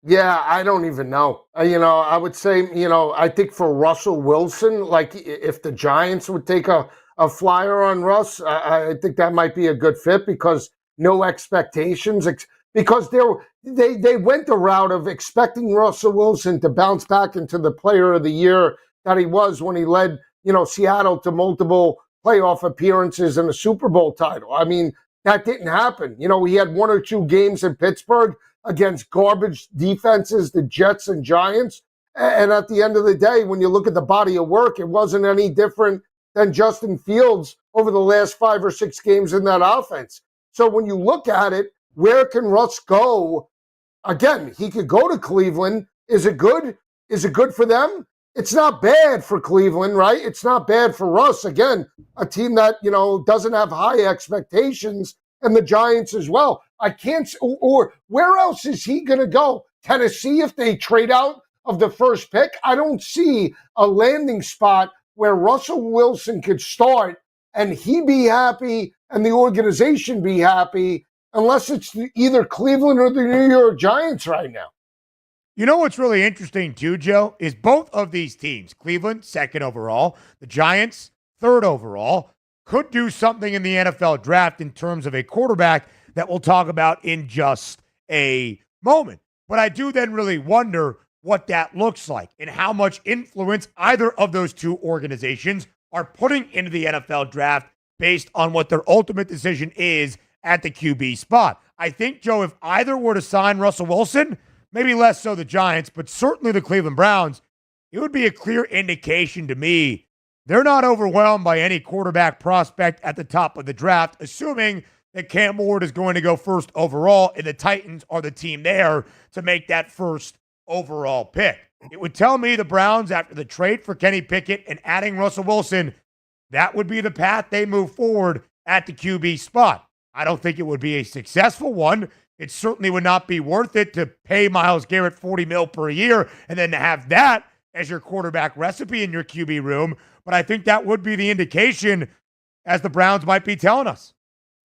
Yeah, I don't even know. I would say, I think for Russell Wilson, like if the Giants would take a flyer on Russ, I think that might be a good fit because no expectations. Because they went the route of expecting Russell Wilson to bounce back into the player of the year that he was when he led Seattle to multiple playoff appearances and a Super Bowl title. I mean, that didn't happen. He had 1 or 2 games in Pittsburgh against garbage defenses, the Jets and Giants. And at the end of the day, when you look at the body of work, it wasn't any different than Justin Fields over the last 5 or 6 games in that offense. So when you look at it, where can Russ go? Again, he could go to Cleveland. Is it good? Is it good for them? It's not bad for Cleveland, right? It's not bad for Russ. Again, a team that, doesn't have high expectations, and the Giants as well. I can't, or where else is he going to go? Tennessee, if they trade out of the first pick? I don't see a landing spot where Russell Wilson could start and he be happy and the organization be happy, unless it's either Cleveland or the New York Giants right now. You know what's really interesting too, Joe, is both of these teams, Cleveland, 2nd overall, the Giants, 3rd overall, could do something in the NFL draft in terms of a quarterback that we'll talk about in just a moment. But I do then really wonder what that looks like and how much influence either of those 2 organizations are putting into the NFL draft based on what their ultimate decision is at the QB spot. I think, Joe, if either were to sign Russell Wilson, maybe less so the Giants, but certainly the Cleveland Browns, it would be a clear indication to me they're not overwhelmed by any quarterback prospect at the top of the draft, assuming that Cam Ward is going to go first overall, and the Titans are the team there to make that first overall pick. It would tell me the Browns, after the trade for Kenny Pickett and adding Russell Wilson, that would be the path they move forward at the QB spot. I don't think it would be a successful one. It certainly would not be worth it to pay Myles Garrett $40 million per year and then to have that as your quarterback recipe in your QB room. But I think that would be the indication, as the Browns might be telling us.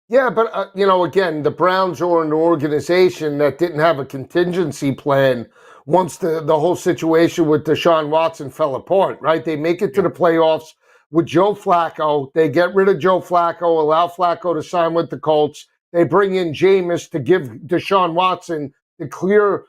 Yeah, but, again, the Browns are an organization that didn't have a contingency plan once the whole situation with Deshaun Watson fell apart, right? They make it to the playoffs with Joe Flacco. They get rid of Joe Flacco, allow Flacco to sign with the Colts. They bring in Jameis to give Deshaun Watson the clear,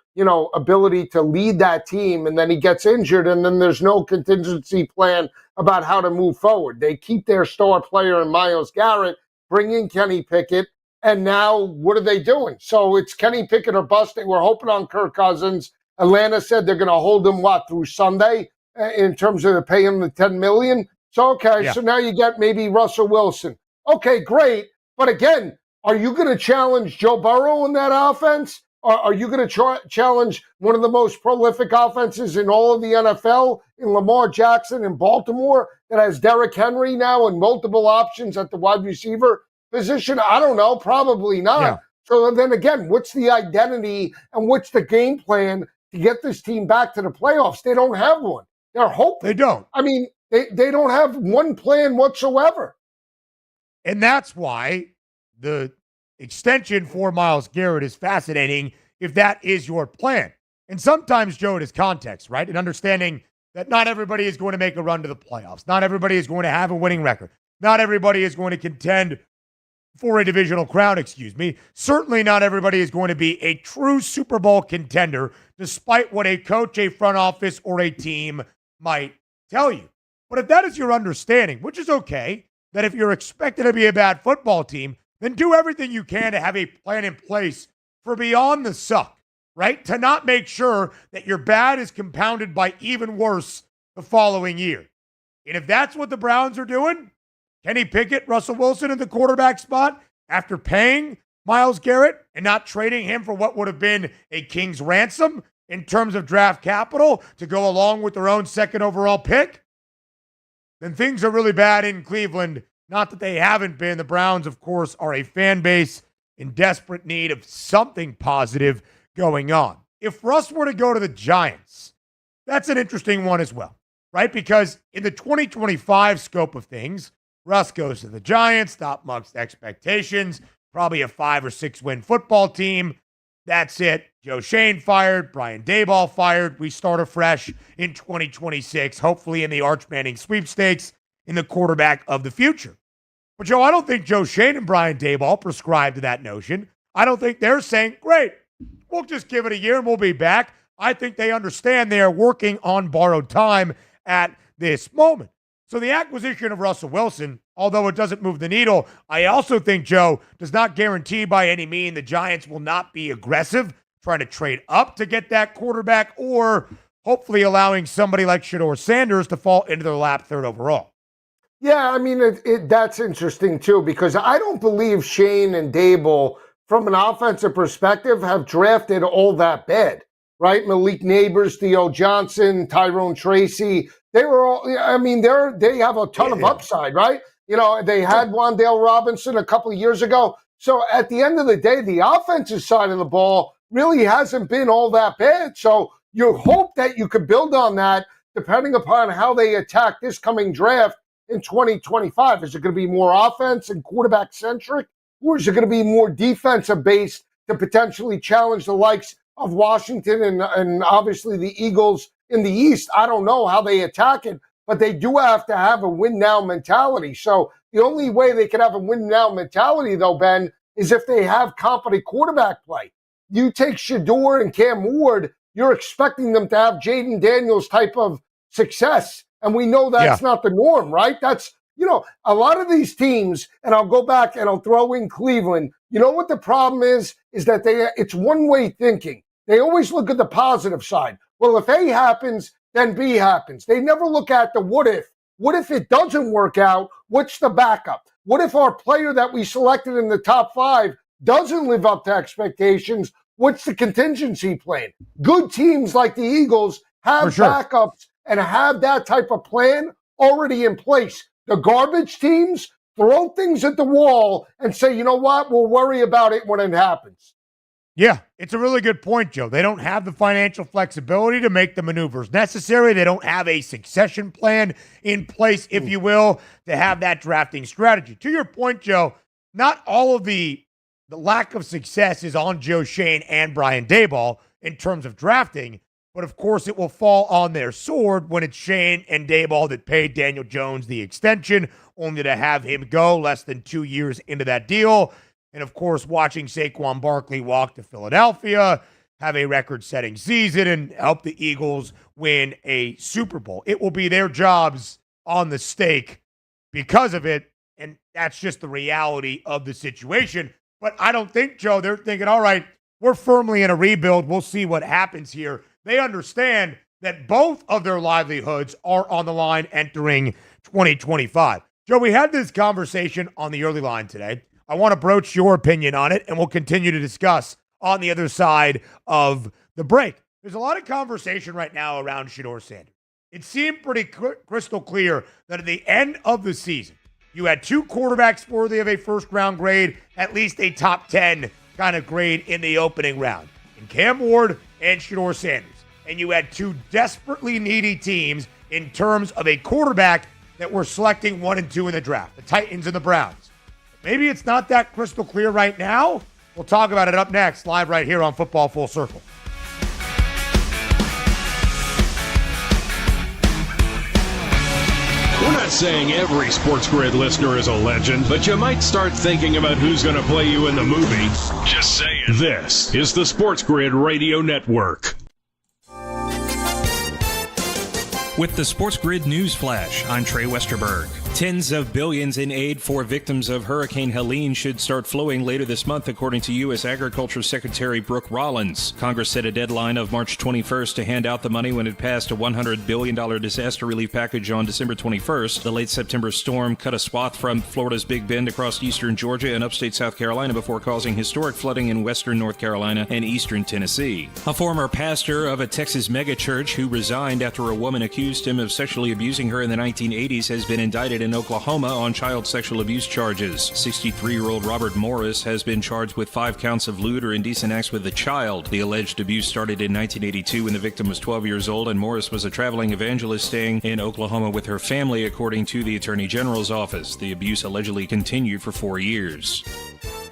ability to lead that team, and then he gets injured, and then there's no contingency plan about how to move forward. They keep their star player in Myles Garrett, bring in Kenny Pickett, and now what are they doing? So it's Kenny Pickett or bust. They were hoping on Kirk Cousins. Atlanta said they're going to hold him, through Sunday in terms of pay him the $10 million. So, so now you get maybe Russell Wilson. Okay, great. But again, are you going to challenge Joe Burrow in that offense? Are you going to challenge one of the most prolific offenses in all of the NFL in Lamar Jackson in Baltimore that has Derrick Henry now and multiple options at the wide receiver position? I don't know. Probably not. Yeah. So then again, what's the identity and what's the game plan to get this team back to the playoffs? They don't have one. They're hoping. They don't. I mean, they don't have one plan whatsoever. And that's why the extension for Myles Garrett is fascinating if that is your plan. And sometimes, Joe, it is context, right? And understanding that not everybody is going to make a run to the playoffs. Not everybody is going to have a winning record. Not everybody is going to contend for a divisional crown, Certainly not everybody is going to be a true Super Bowl contender, despite what a coach, a front office, or a team might tell you. But if that is your understanding, which is okay, that if you're expected to be a bad football team, then do everything you can to have a plan in place for beyond the suck, right? To not make sure that your bad is compounded by even worse the following year. And if that's what the Browns are doing, Kenny Pickett, Russell Wilson in the quarterback spot, after paying Myles Garrett and not trading him for what would have been a king's ransom in terms of draft capital to go along with their own second overall pick, then things are really bad in Cleveland. Not that they haven't been. The Browns, of course, are a fan base in desperate need of something positive going on. If Russ were to go to the Giants, that's an interesting one as well, right? Because in the 2025 scope of things, Russ goes to the Giants, not amongst expectations, probably a 5 or 6 win football team. That's it. Joe Shane fired, Brian Daboll fired. We start afresh in 2026, hopefully in the Arch Manning sweepstakes in the quarterback of the future. But, Joe, I don't think Joe Shane and Brian Daboll prescribe to that notion. I don't think they're saying, great, we'll just give it a year and we'll be back. I think they understand they are working on borrowed time at this moment. So the acquisition of Russell Wilson, although it doesn't move the needle, I also think, Joe, does not guarantee by any means the Giants will not be aggressive, trying to trade up to get that quarterback, or hopefully allowing somebody like Shedeur Sanders to fall into their lap third overall. Yeah, I mean, that's interesting, too, because I don't believe Shane and Daboll, from an offensive perspective, have drafted all that bad, right? Malik Neighbors, Theo Johnson, Tyrone Tracy, they were all, I mean, they have a ton of upside, right? They had Wan'Dale Robinson a couple of years ago. So at the end of the day, the offensive side of the ball really hasn't been all that bad. So you hope that you could build on that depending upon how they attack this coming draft in 2025. Is it going to be more offense and quarterback centric, or is it going to be more defensive based to potentially challenge the likes of Washington and obviously the Eagles in the East? I don't know how they attack it, but they do have to have a win now mentality. So the only way they can have a win now mentality, though, Ben, is if they have competent quarterback play. You take Shedeur and Cam Ward, you're expecting them to have Jaden Daniels type of success. And we know that's not the norm, right? That's, a lot of these teams, and I'll go back and I'll throw in Cleveland. You know what the problem is that it's one-way thinking. They always look at the positive side. Well, if A happens, then B happens. They never look at the what if. What if it doesn't work out? What's the backup? What if our player that we selected in the top 5 doesn't live up to expectations? What's the contingency plan? Good teams like the Eagles have backups and have that type of plan already in place. The garbage teams throw things at the wall and say, you know what, we'll worry about it when it happens. Yeah, it's a really good point, Joe. They don't have the financial flexibility to make the maneuvers necessary. They don't have a succession plan in place, if you will, to have that drafting strategy. To your point, Joe, not all of the lack of success is on Joe Schoen and Brian Daboll in terms of drafting, but of course it will fall on their sword when it's Schoen and Daboll that paid Daniel Jones the extension, only to have him go less than 2 years into that deal. And, of course, watching Saquon Barkley walk to Philadelphia, have a record-setting season, and help the Eagles win a Super Bowl. It will be their jobs on the stake because of it, and that's just the reality of the situation. But I don't think, Joe, they're thinking, all right, we're firmly in a rebuild. We'll see what happens here. They understand that both of their livelihoods are on the line entering 2025. Joe, we had this conversation on the early line today. I want to broach your opinion on it, and we'll continue to discuss on the other side of the break. There's a lot of conversation right now around Shedeur Sanders. It seemed pretty crystal clear that at the end of the season, you had 2 quarterbacks worthy of a first-round grade, at least a top 10 kind of grade in the opening round, in Cam Ward and Shedeur Sanders. And you had 2 desperately needy teams in terms of a quarterback that were selecting 1 and 2 in the draft, the Titans and the Browns. Maybe it's not that crystal clear right now. We'll talk about it up next, live right here on Football Full Circle. We're not saying every SportsGrid listener is a legend, but you might start thinking about who's going to play you in the movie. Just saying. This is the SportsGrid Radio Network. With the SportsGrid News Flash, I'm Trey Westerberg. Tens of billions in aid for victims of Hurricane Helene should start flowing later this month, according to U.S. Agriculture Secretary Brooke Rollins. Congress set a deadline of March 21st to hand out the money when it passed a $100 billion disaster relief package on December 21st. The late September storm cut a swath from Florida's Big Bend across eastern Georgia and upstate South Carolina before causing historic flooding in western North Carolina and eastern Tennessee. A former pastor of a Texas megachurch who resigned after a woman accused him of sexually abusing her in the 1980s has been indicted in Oklahoma on child sexual abuse charges. 63-year-old Robert Morris has been charged with 5 counts of lewd or indecent acts with a child. The alleged abuse started in 1982 when the victim was 12 years old, and Morris was a traveling evangelist staying in Oklahoma with her family, according to the Attorney General's office. The abuse allegedly continued for 4 years.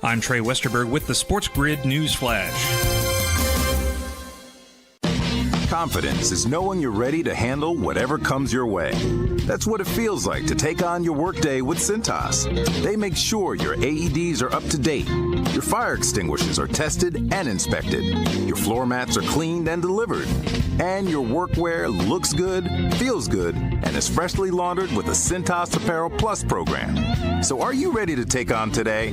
I'm Trey Westerberg with the SportsGrid News Flash. Confidence is knowing you're ready to handle whatever comes your way. That's what it feels like to take on your workday with Cintas. They make sure your AEDs are up to date, your fire extinguishers are tested and inspected, your floor mats are cleaned and delivered, and your workwear looks good, feels good, and is freshly laundered with the Cintas Apparel Plus program. So are you ready to take on today?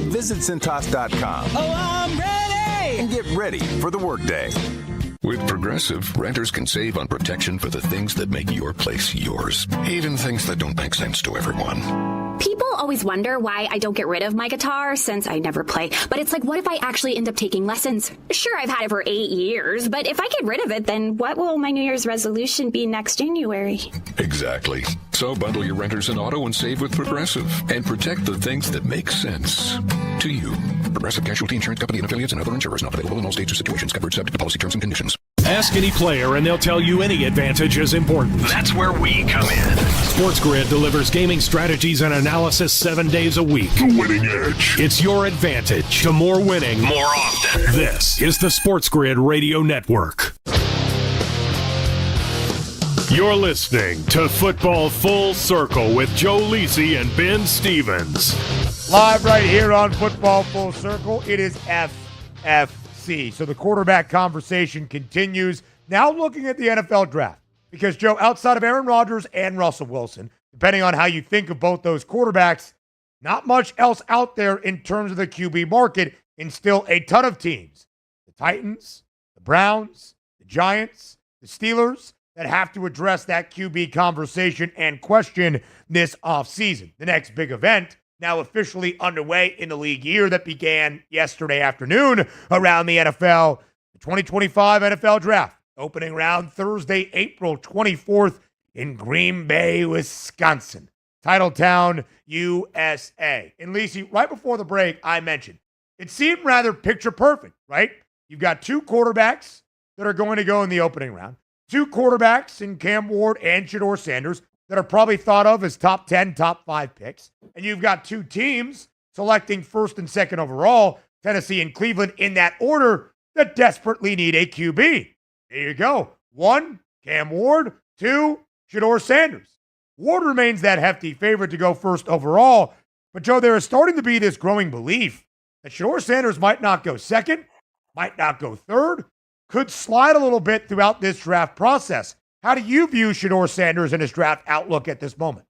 Visit Cintas.com. Oh, I'm ready! And get ready for the workday. With Progressive, renters can save on protection for the things that make your place yours, even things that don't make sense to everyone. People always wonder why I don't get rid of my guitar since I never play. But it's like, what if I actually end up taking lessons? Sure, I've had it for 8 years, but if I get rid of it, then what will my New Year's resolution be next January? Exactly. So bundle your renters and auto and save with Progressive and protect the things that make sense to you. Progressive Casualty Insurance Company and affiliates and other insurers not available in all states or situations. Covered subject to policy terms and conditions. Ask any player and they'll tell you any advantage is important. That's where we come in. SportsGrid delivers gaming strategies and analysis 7 days a week. The winning edge. It's your advantage to more winning more often. This is the SportsGrid Radio Network. You're listening to Football Full Circle with Joe Lisi and Ben Stevens. Live right here on Football Full Circle. It is FFC. So the quarterback conversation continues. Now looking at the NFL draft. Because, Joe, outside of Aaron Rodgers and Russell Wilson, depending on how you think of both those quarterbacks, not much else out there in terms of the QB market, and still a ton of teams. The Titans, the Browns, the Giants, the Steelers, that have to address that QB conversation and question this offseason. The next big event now officially underway in the league year that began yesterday afternoon around the NFL, the 2025 NFL Draft, opening round Thursday, April 24th in Green Bay, Wisconsin. Titletown, USA. And Lisi, right before the break, I mentioned, it seemed rather picture perfect, right? You've got two quarterbacks that are going to go in the opening round, two quarterbacks in Cam Ward and Shedeur Sanders that are probably thought of as top 10, top 5 picks. And you've got two teams selecting first and second overall, Tennessee and Cleveland, in that order, that desperately need a QB. There you go. 1, Cam Ward. 2, Shedeur Sanders. Ward remains that hefty favorite to go first overall. But, Joe, there is starting to be this growing belief that Shedeur Sanders might not go second, might not go third, could slide a little bit throughout this draft process. How do you view Shedeur Sanders and his draft outlook at this moment?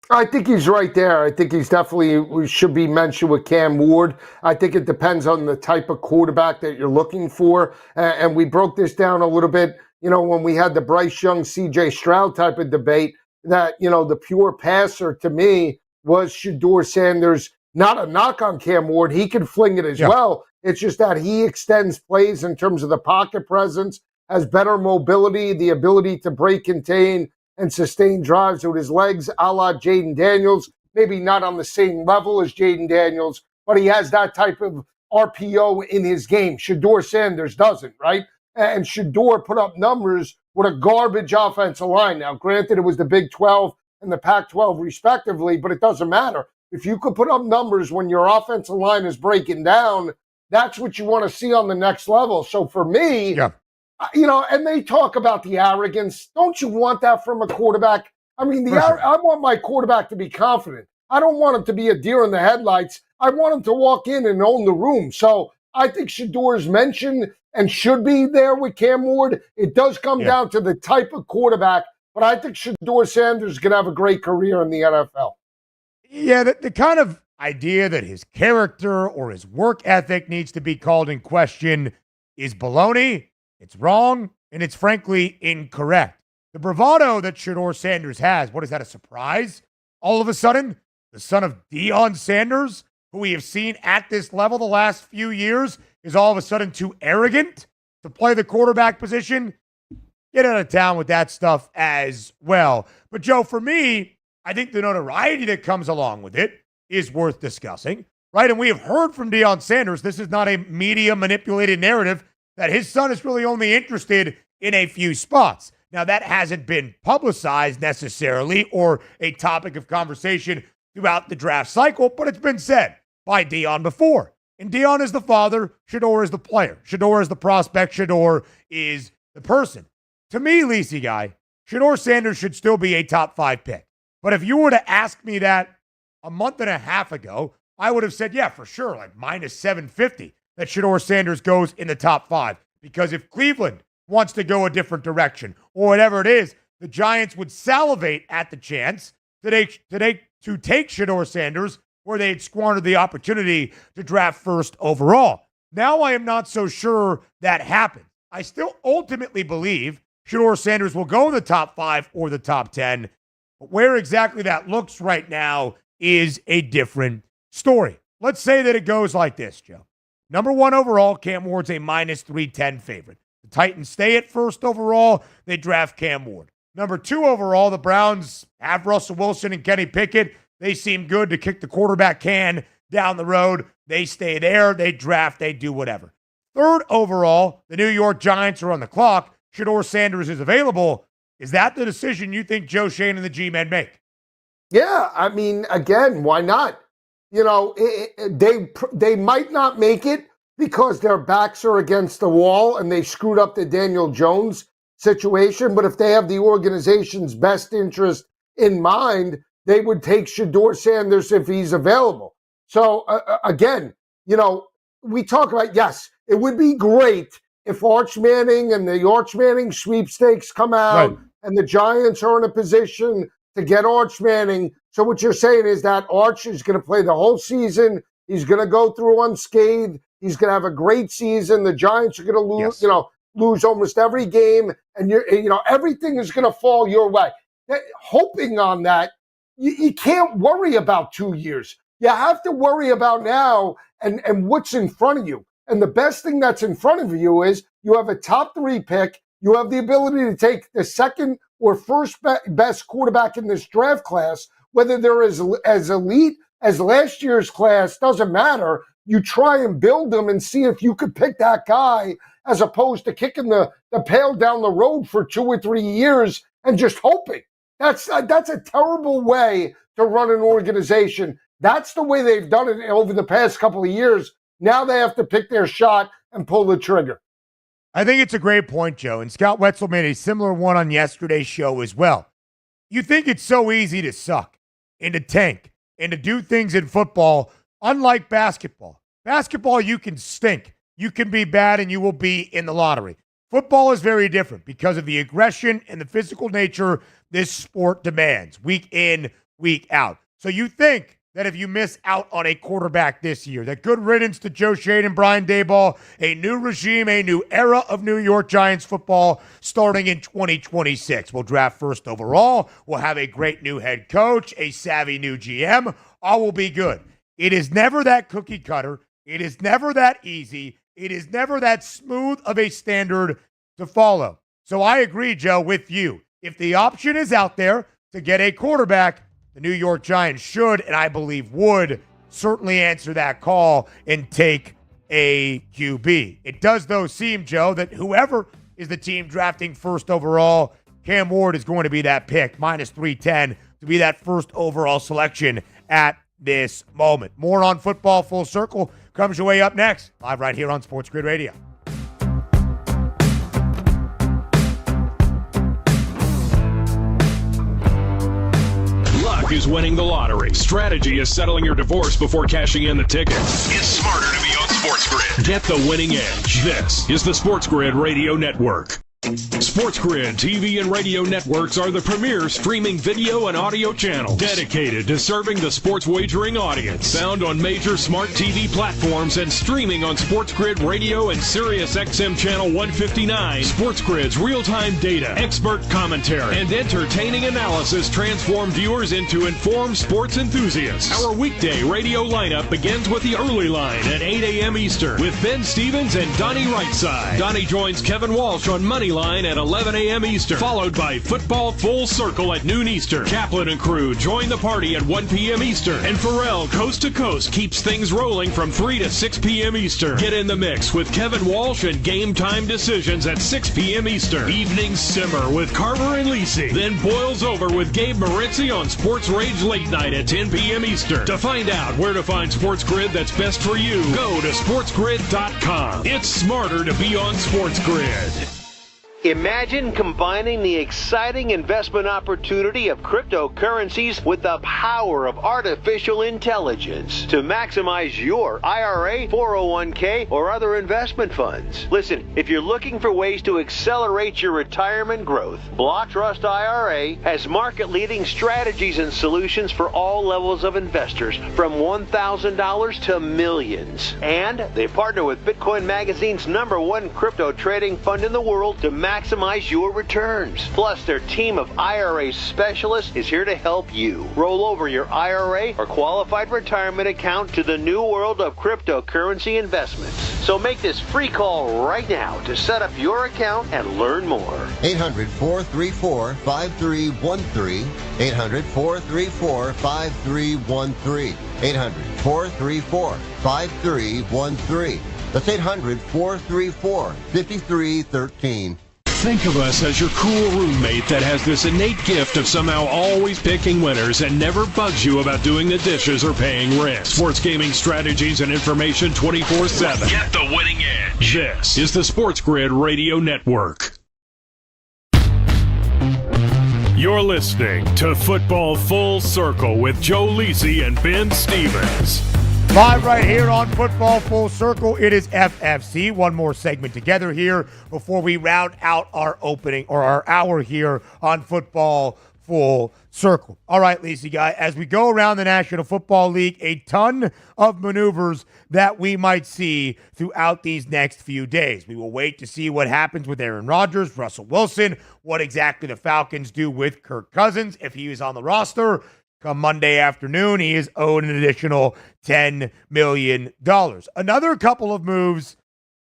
I think he's right there. I think he's definitely should be mentioned with Cam Ward. I think it depends on the type of quarterback that you're looking for. And we broke this down a little bit, when we had the Bryce Young, CJ Stroud type of debate, that, the pure passer to me was Shedeur Sanders. Not a knock on Cam Ward. He can fling it as well. It's just that he extends plays in terms of the pocket presence, has better mobility, the ability to break, contain, and sustain drives with his legs, a la Jaden Daniels. Maybe not on the same level as Jaden Daniels, but he has that type of RPO in his game. Shedeur Sanders doesn't, right? And Shedeur put up numbers with a garbage offensive line. Now, granted, it was the Big 12 and the Pac-12 respectively, but it doesn't matter. If you could put up numbers when your offensive line is breaking down, that's what you want to see on the next level. So for me, and they talk about the arrogance. Don't you want that from a quarterback? I mean, I want my quarterback to be confident. I don't want him to be a deer in the headlights. I want him to walk in and own the room. So I think Shedeur is mentioned and should be there with Cam Ward. It does come down to the type of quarterback, but I think Shedeur Sanders is going to have a great career in the NFL. Yeah, the kind of idea that his character or his work ethic needs to be called in question is baloney. It's wrong, and it's frankly incorrect. The bravado that Shedeur Sanders has, what is that, a surprise? All of a sudden, the son of Deion Sanders, who we have seen at this level the last few years, is all of a sudden too arrogant to play the quarterback position? Get out of town with that stuff as well. But, Joe, for me, I think the notoriety that comes along with it is worth discussing, right? And we have heard from Deion Sanders, this is not a media-manipulated narrative, that his son is really only interested in a few spots. Now, that hasn't been publicized necessarily or a topic of conversation throughout the draft cycle, but it's been said by Deion before. And Deion is the father, Shedeur is the player. Shedeur is the prospect, Shedeur is the person. To me, Lisi guy, Shedeur Sanders should still be a top 5 pick. But if you were to ask me that a month and a half ago, I would have said, yeah, for sure, like minus 750, that Shedeur Sanders goes in the top 5. Because if Cleveland wants to go a different direction or whatever it is, the Giants would salivate at the chance to take Shedeur Sanders where they had squandered the opportunity to draft first overall. Now I am not so sure that happened. I still ultimately believe Shedeur Sanders will go in the top 5 or the top 10. But where exactly that looks right now is a different story. Let's say that it goes like this, Joe. Number 1 overall, Cam Ward's a minus 310 favorite. The Titans stay at first overall. They draft Cam Ward. Number 2 overall, the Browns have Russell Wilson and Kenny Pickett. They seem good to kick the quarterback can down the road. They stay there. They draft. They do whatever. 3rd overall, the New York Giants are on the clock. Shedeur Sanders is available. Is that the decision you think Joe Schoen and the G-Men make? Yeah, I mean, again, why not? They might not make it because their backs are against the wall and they screwed up the Daniel Jones situation. But if they have the organization's best interest in mind, they would take Shedeur Sanders if he's available. So, again, we talk about, yes, it would be great if Arch Manning and the Arch Manning sweepstakes come out and the Giants are in a position to get Arch Manning. So what you're saying is that Arch is going to play the whole season. He's going to go through unscathed. He's going to have a great season. The Giants are going to lose, lose almost every game, and everything is going to fall your way. Hoping on that, you can't worry about 2 years. You have to worry about now and what's in front of you. And the best thing that's in front of you is you have a top 3 pick. You have the ability to take the second or first best quarterback in this draft class, whether they're as elite as last year's class, doesn't matter. You try and build them and see if you could pick that guy as opposed to kicking the pail down the road for 2 or 3 years and just hoping. That's a terrible way to run an organization. That's the way they've done it over the past couple of years. Now they have to pick their shot and pull the trigger. I think it's a great point, Joe. And Scott Wetzel made a similar one on yesterday's show as well. You think it's so easy to suck and to tank and to do things in football, unlike basketball. Basketball, you can stink. You can be bad and you will be in the lottery. Football is very different because of the aggression and the physical nature this sport demands, week in, week out. So you think that if you miss out on a quarterback this year, that good riddance to Joe Shade and Brian Daboll, a new regime, a new era of New York Giants football starting in 2026. We'll draft first overall. We'll have a great new head coach, a savvy new GM. All will be good. It is never that cookie cutter. It is never that easy. It is never that smooth of a standard to follow. So I agree, Joe, with you. If the option is out there to get a quarterback, the New York Giants should, and I believe would, certainly answer that call and take a QB. It does, though, seem, Joe, that whoever is the team drafting first overall, Cam Ward is going to be that pick, minus 310, to be that first overall selection at this moment. More on Football Full Circle comes your way up next, live right here on SportsGrid Radio. Is winning the lottery. Strategy is settling your divorce before cashing in the tickets. It's smarter to be on SportsGrid. Get the winning edge. This is the SportsGrid Radio Network. SportsGrid TV and radio networks are the premier streaming video and audio channels dedicated to serving the sports wagering audience. Found on major smart TV platforms and streaming on SportsGrid Radio and SiriusXM Channel 159. SportsGrid's real-time data, expert commentary, and entertaining analysis transform viewers into informed sports enthusiasts. Our weekday radio lineup begins with the early line at 8 a.m. Eastern with Ben Stevens and Donnie Rightside. Donnie joins Kevin Walsh on Money Line at 11 a.m. Eastern, followed by Football Full Circle at noon Eastern. Kaplan and crew join the party at 1 p.m. Eastern, and Pharrell Coast to Coast keeps things rolling from 3 to 6 p.m. Eastern. Get in the mix with Kevin Walsh and Game Time Decisions at 6 p.m. Eastern. Evenings simmer with Carver and Lisi, then boils over with Gabe Moritzi on Sports Rage Late Night at 10 p.m. Eastern. To find out where to find SportsGrid that's best for you, go to sportsgrid.com. It's smarter to be on SportsGrid. Imagine combining the exciting investment opportunity of cryptocurrencies with the power of artificial intelligence to maximize your IRA, 401k, or other investment funds. Listen, if you're looking for ways to accelerate your retirement growth, Block Trust IRA has market-leading strategies and solutions for all levels of investors, from $1,000 to millions. And they partner with Bitcoin Magazine's #1 crypto trading fund in the world to maximize your returns. Plus, their team of IRA specialists is here to help you roll over your IRA or qualified retirement account to the new world of cryptocurrency investments. So make this free call right now to set up your account and learn more. 800-434-5313. 800-434-5313. 800-434-5313. That's 800-434-5313. Think of us as your cool roommate that has this innate gift of somehow always picking winners and never bugs you about doing the dishes or paying rent. Sports gaming strategies and information 24/7. Get the winning edge. This is the SportsGrid Radio Network. You're listening to Football Full Circle with Joe Lisi and Ben Stevens. Live right here on Football Full Circle. It is FFC. One more segment together here before we round out our opening or our hour here on Football full circle. All right, Lacey guy, as we go around the National Football League, a ton of maneuvers that we might see throughout these next few days. We will wait to see what happens with Aaron Rodgers, Russell Wilson, what exactly the Falcons do with Kirk Cousins if he is on the roster. Come Monday afternoon, he is owed an additional $10 million. Another couple of moves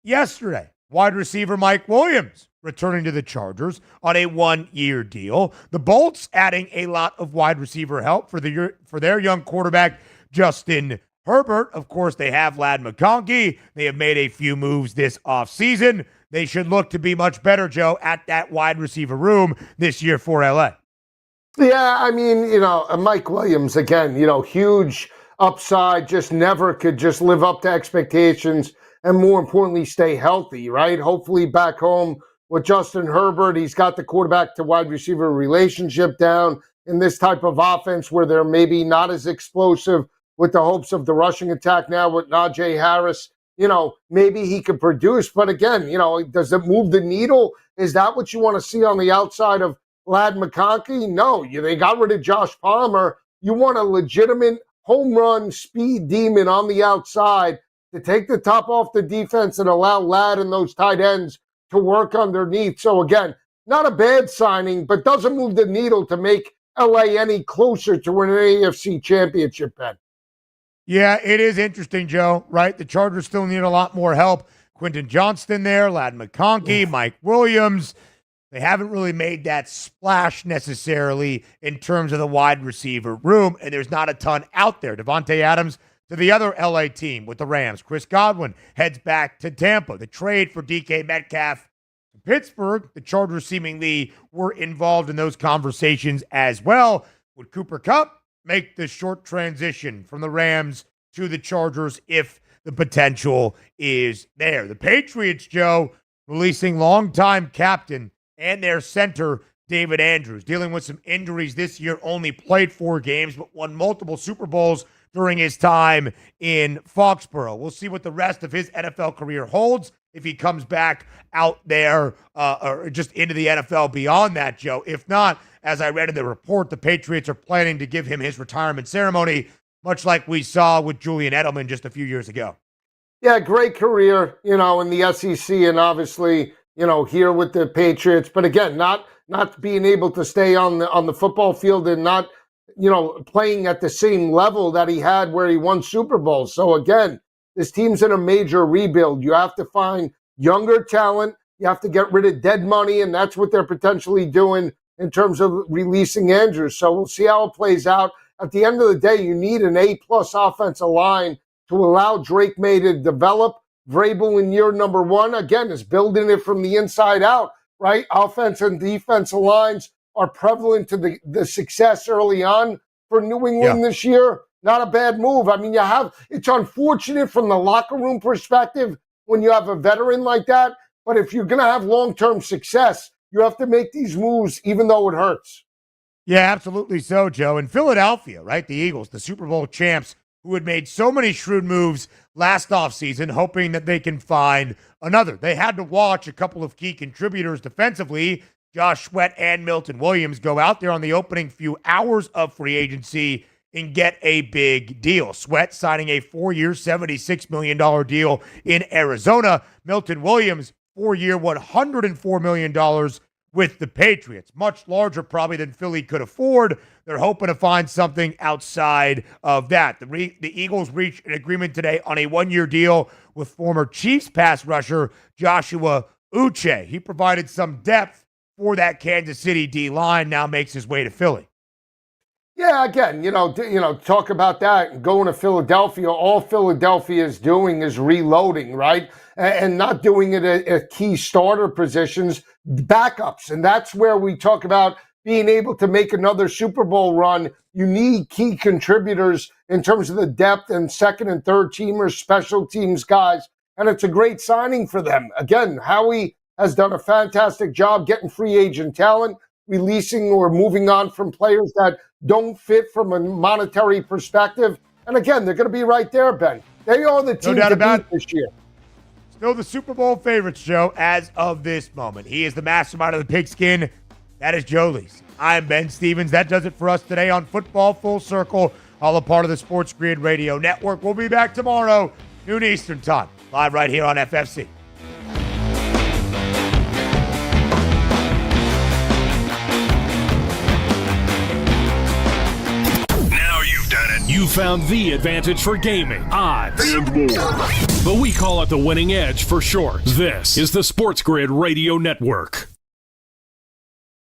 yesterday. Wide receiver Mike Williams returning to the Chargers on a 1-year deal. The Bolts adding a lot of wide receiver help for their young quarterback, Justin Herbert. Of course, they have Ladd McConkey. They have made a few moves this offseason. They should look to be much better, Joe, at that wide receiver room this year for LA. Yeah, I mean, Mike Williams, again, huge upside, just never could just live up to expectations and more importantly, stay healthy, right? Hopefully back home with Justin Herbert, he's got the quarterback to wide receiver relationship down in this type of offense where they're maybe not as explosive with the hopes of the rushing attack now with Najee Harris. Maybe he could produce, but again, does it move the needle? Is that what you want to see on the outside of Ladd McConkey? No, they got rid of Josh Palmer. You want a legitimate home run speed demon on the outside to take the top off the defense and allow Ladd and those tight ends to work underneath. So again, not a bad signing, but doesn't move the needle to make LA any closer to an AFC championship, Ben. Yeah, it is interesting, Joe, right? The Chargers still need a lot more help. Quentin Johnston there, Ladd McConkey, Mike Williams. They haven't really made that splash necessarily in terms of the wide receiver room, and there's not a ton out there. Devontae Adams to the other LA team with the Rams. Chris Godwin heads back to Tampa. The trade for DK Metcalf to Pittsburgh. The Chargers seemingly were involved in those conversations as well. Would Cooper Kupp make the short transition from the Rams to the Chargers if the potential is there? The Patriots, Joe, releasing longtime captain and their center, David Andrews, dealing with some injuries this year, only played 4 games, but won multiple Super Bowls during his time in Foxborough. We'll see what the rest of his NFL career holds if he comes back out there or just into the NFL beyond that, Joe. If not, as I read in the report, the Patriots are planning to give him his retirement ceremony, much like we saw with Julian Edelman just a few years ago. Yeah, great career, in the SEC and obviously, here with the Patriots. But again, not being able to stay on the football field and not, playing at the same level that he had where he won Super Bowls. So again, this team's in a major rebuild. You have to find younger talent. You have to get rid of dead money, and that's what they're potentially doing in terms of releasing Andrews. So we'll see how it plays out. At the end of the day, you need an A-plus offensive line to allow Drake May to develop. Vrabel in year number 1, again, is building it from the inside out, right? Offense and defensive lines are prevalent to the success early on for New England this year. Not a bad move. I mean, it's unfortunate from the locker room perspective when you have a veteran like that, but if you're going to have long-term success, you have to make these moves even though it hurts. Yeah, absolutely so, Joe. In Philadelphia, right, the Eagles, the Super Bowl champs, who had made so many shrewd moves last offseason, hoping that they can find another. They had to watch a couple of key contributors defensively, Josh Sweat and Milton Williams, go out there on the opening few hours of free agency and get a big deal. Sweat signing a 4-year, $76 million deal in Arizona. Milton Williams, 4-year, $104 million with the Patriots. Much larger probably than Philly could afford. They're hoping to find something outside of that. The Eagles reached an agreement today on a 1-year deal with former Chiefs pass rusher Joshua Uche. He provided some depth for that Kansas City D-line, now makes his way to Philly. Yeah, again, talk about that. Going to Philadelphia, all Philadelphia is doing is reloading, right? And not doing it at key starter positions, backups. And that's where we talk about being able to make another Super Bowl run. You need key contributors in terms of the depth and second and third teamers, special teams guys. And it's a great signing for them. Again, Howie has done a fantastic job getting free agent talent, releasing or moving on from players that don't fit from a monetary perspective. And again, they're going to be right there, Ben. They are the team to beat this year. Still the Super Bowl favorites, Joe, as of this moment. He is the mastermind of the Pigskin, That is Joe Lisi. I'm Ben Stevens. That does it for us today on Football Full Circle, all a part of the Sports Grid Radio Network. We'll be back tomorrow, noon Eastern Time, live right here on FFC. Now you've done it. You found the advantage for gaming, odds, and more. But we call it the winning edge for short. This is the Sports Grid Radio Network.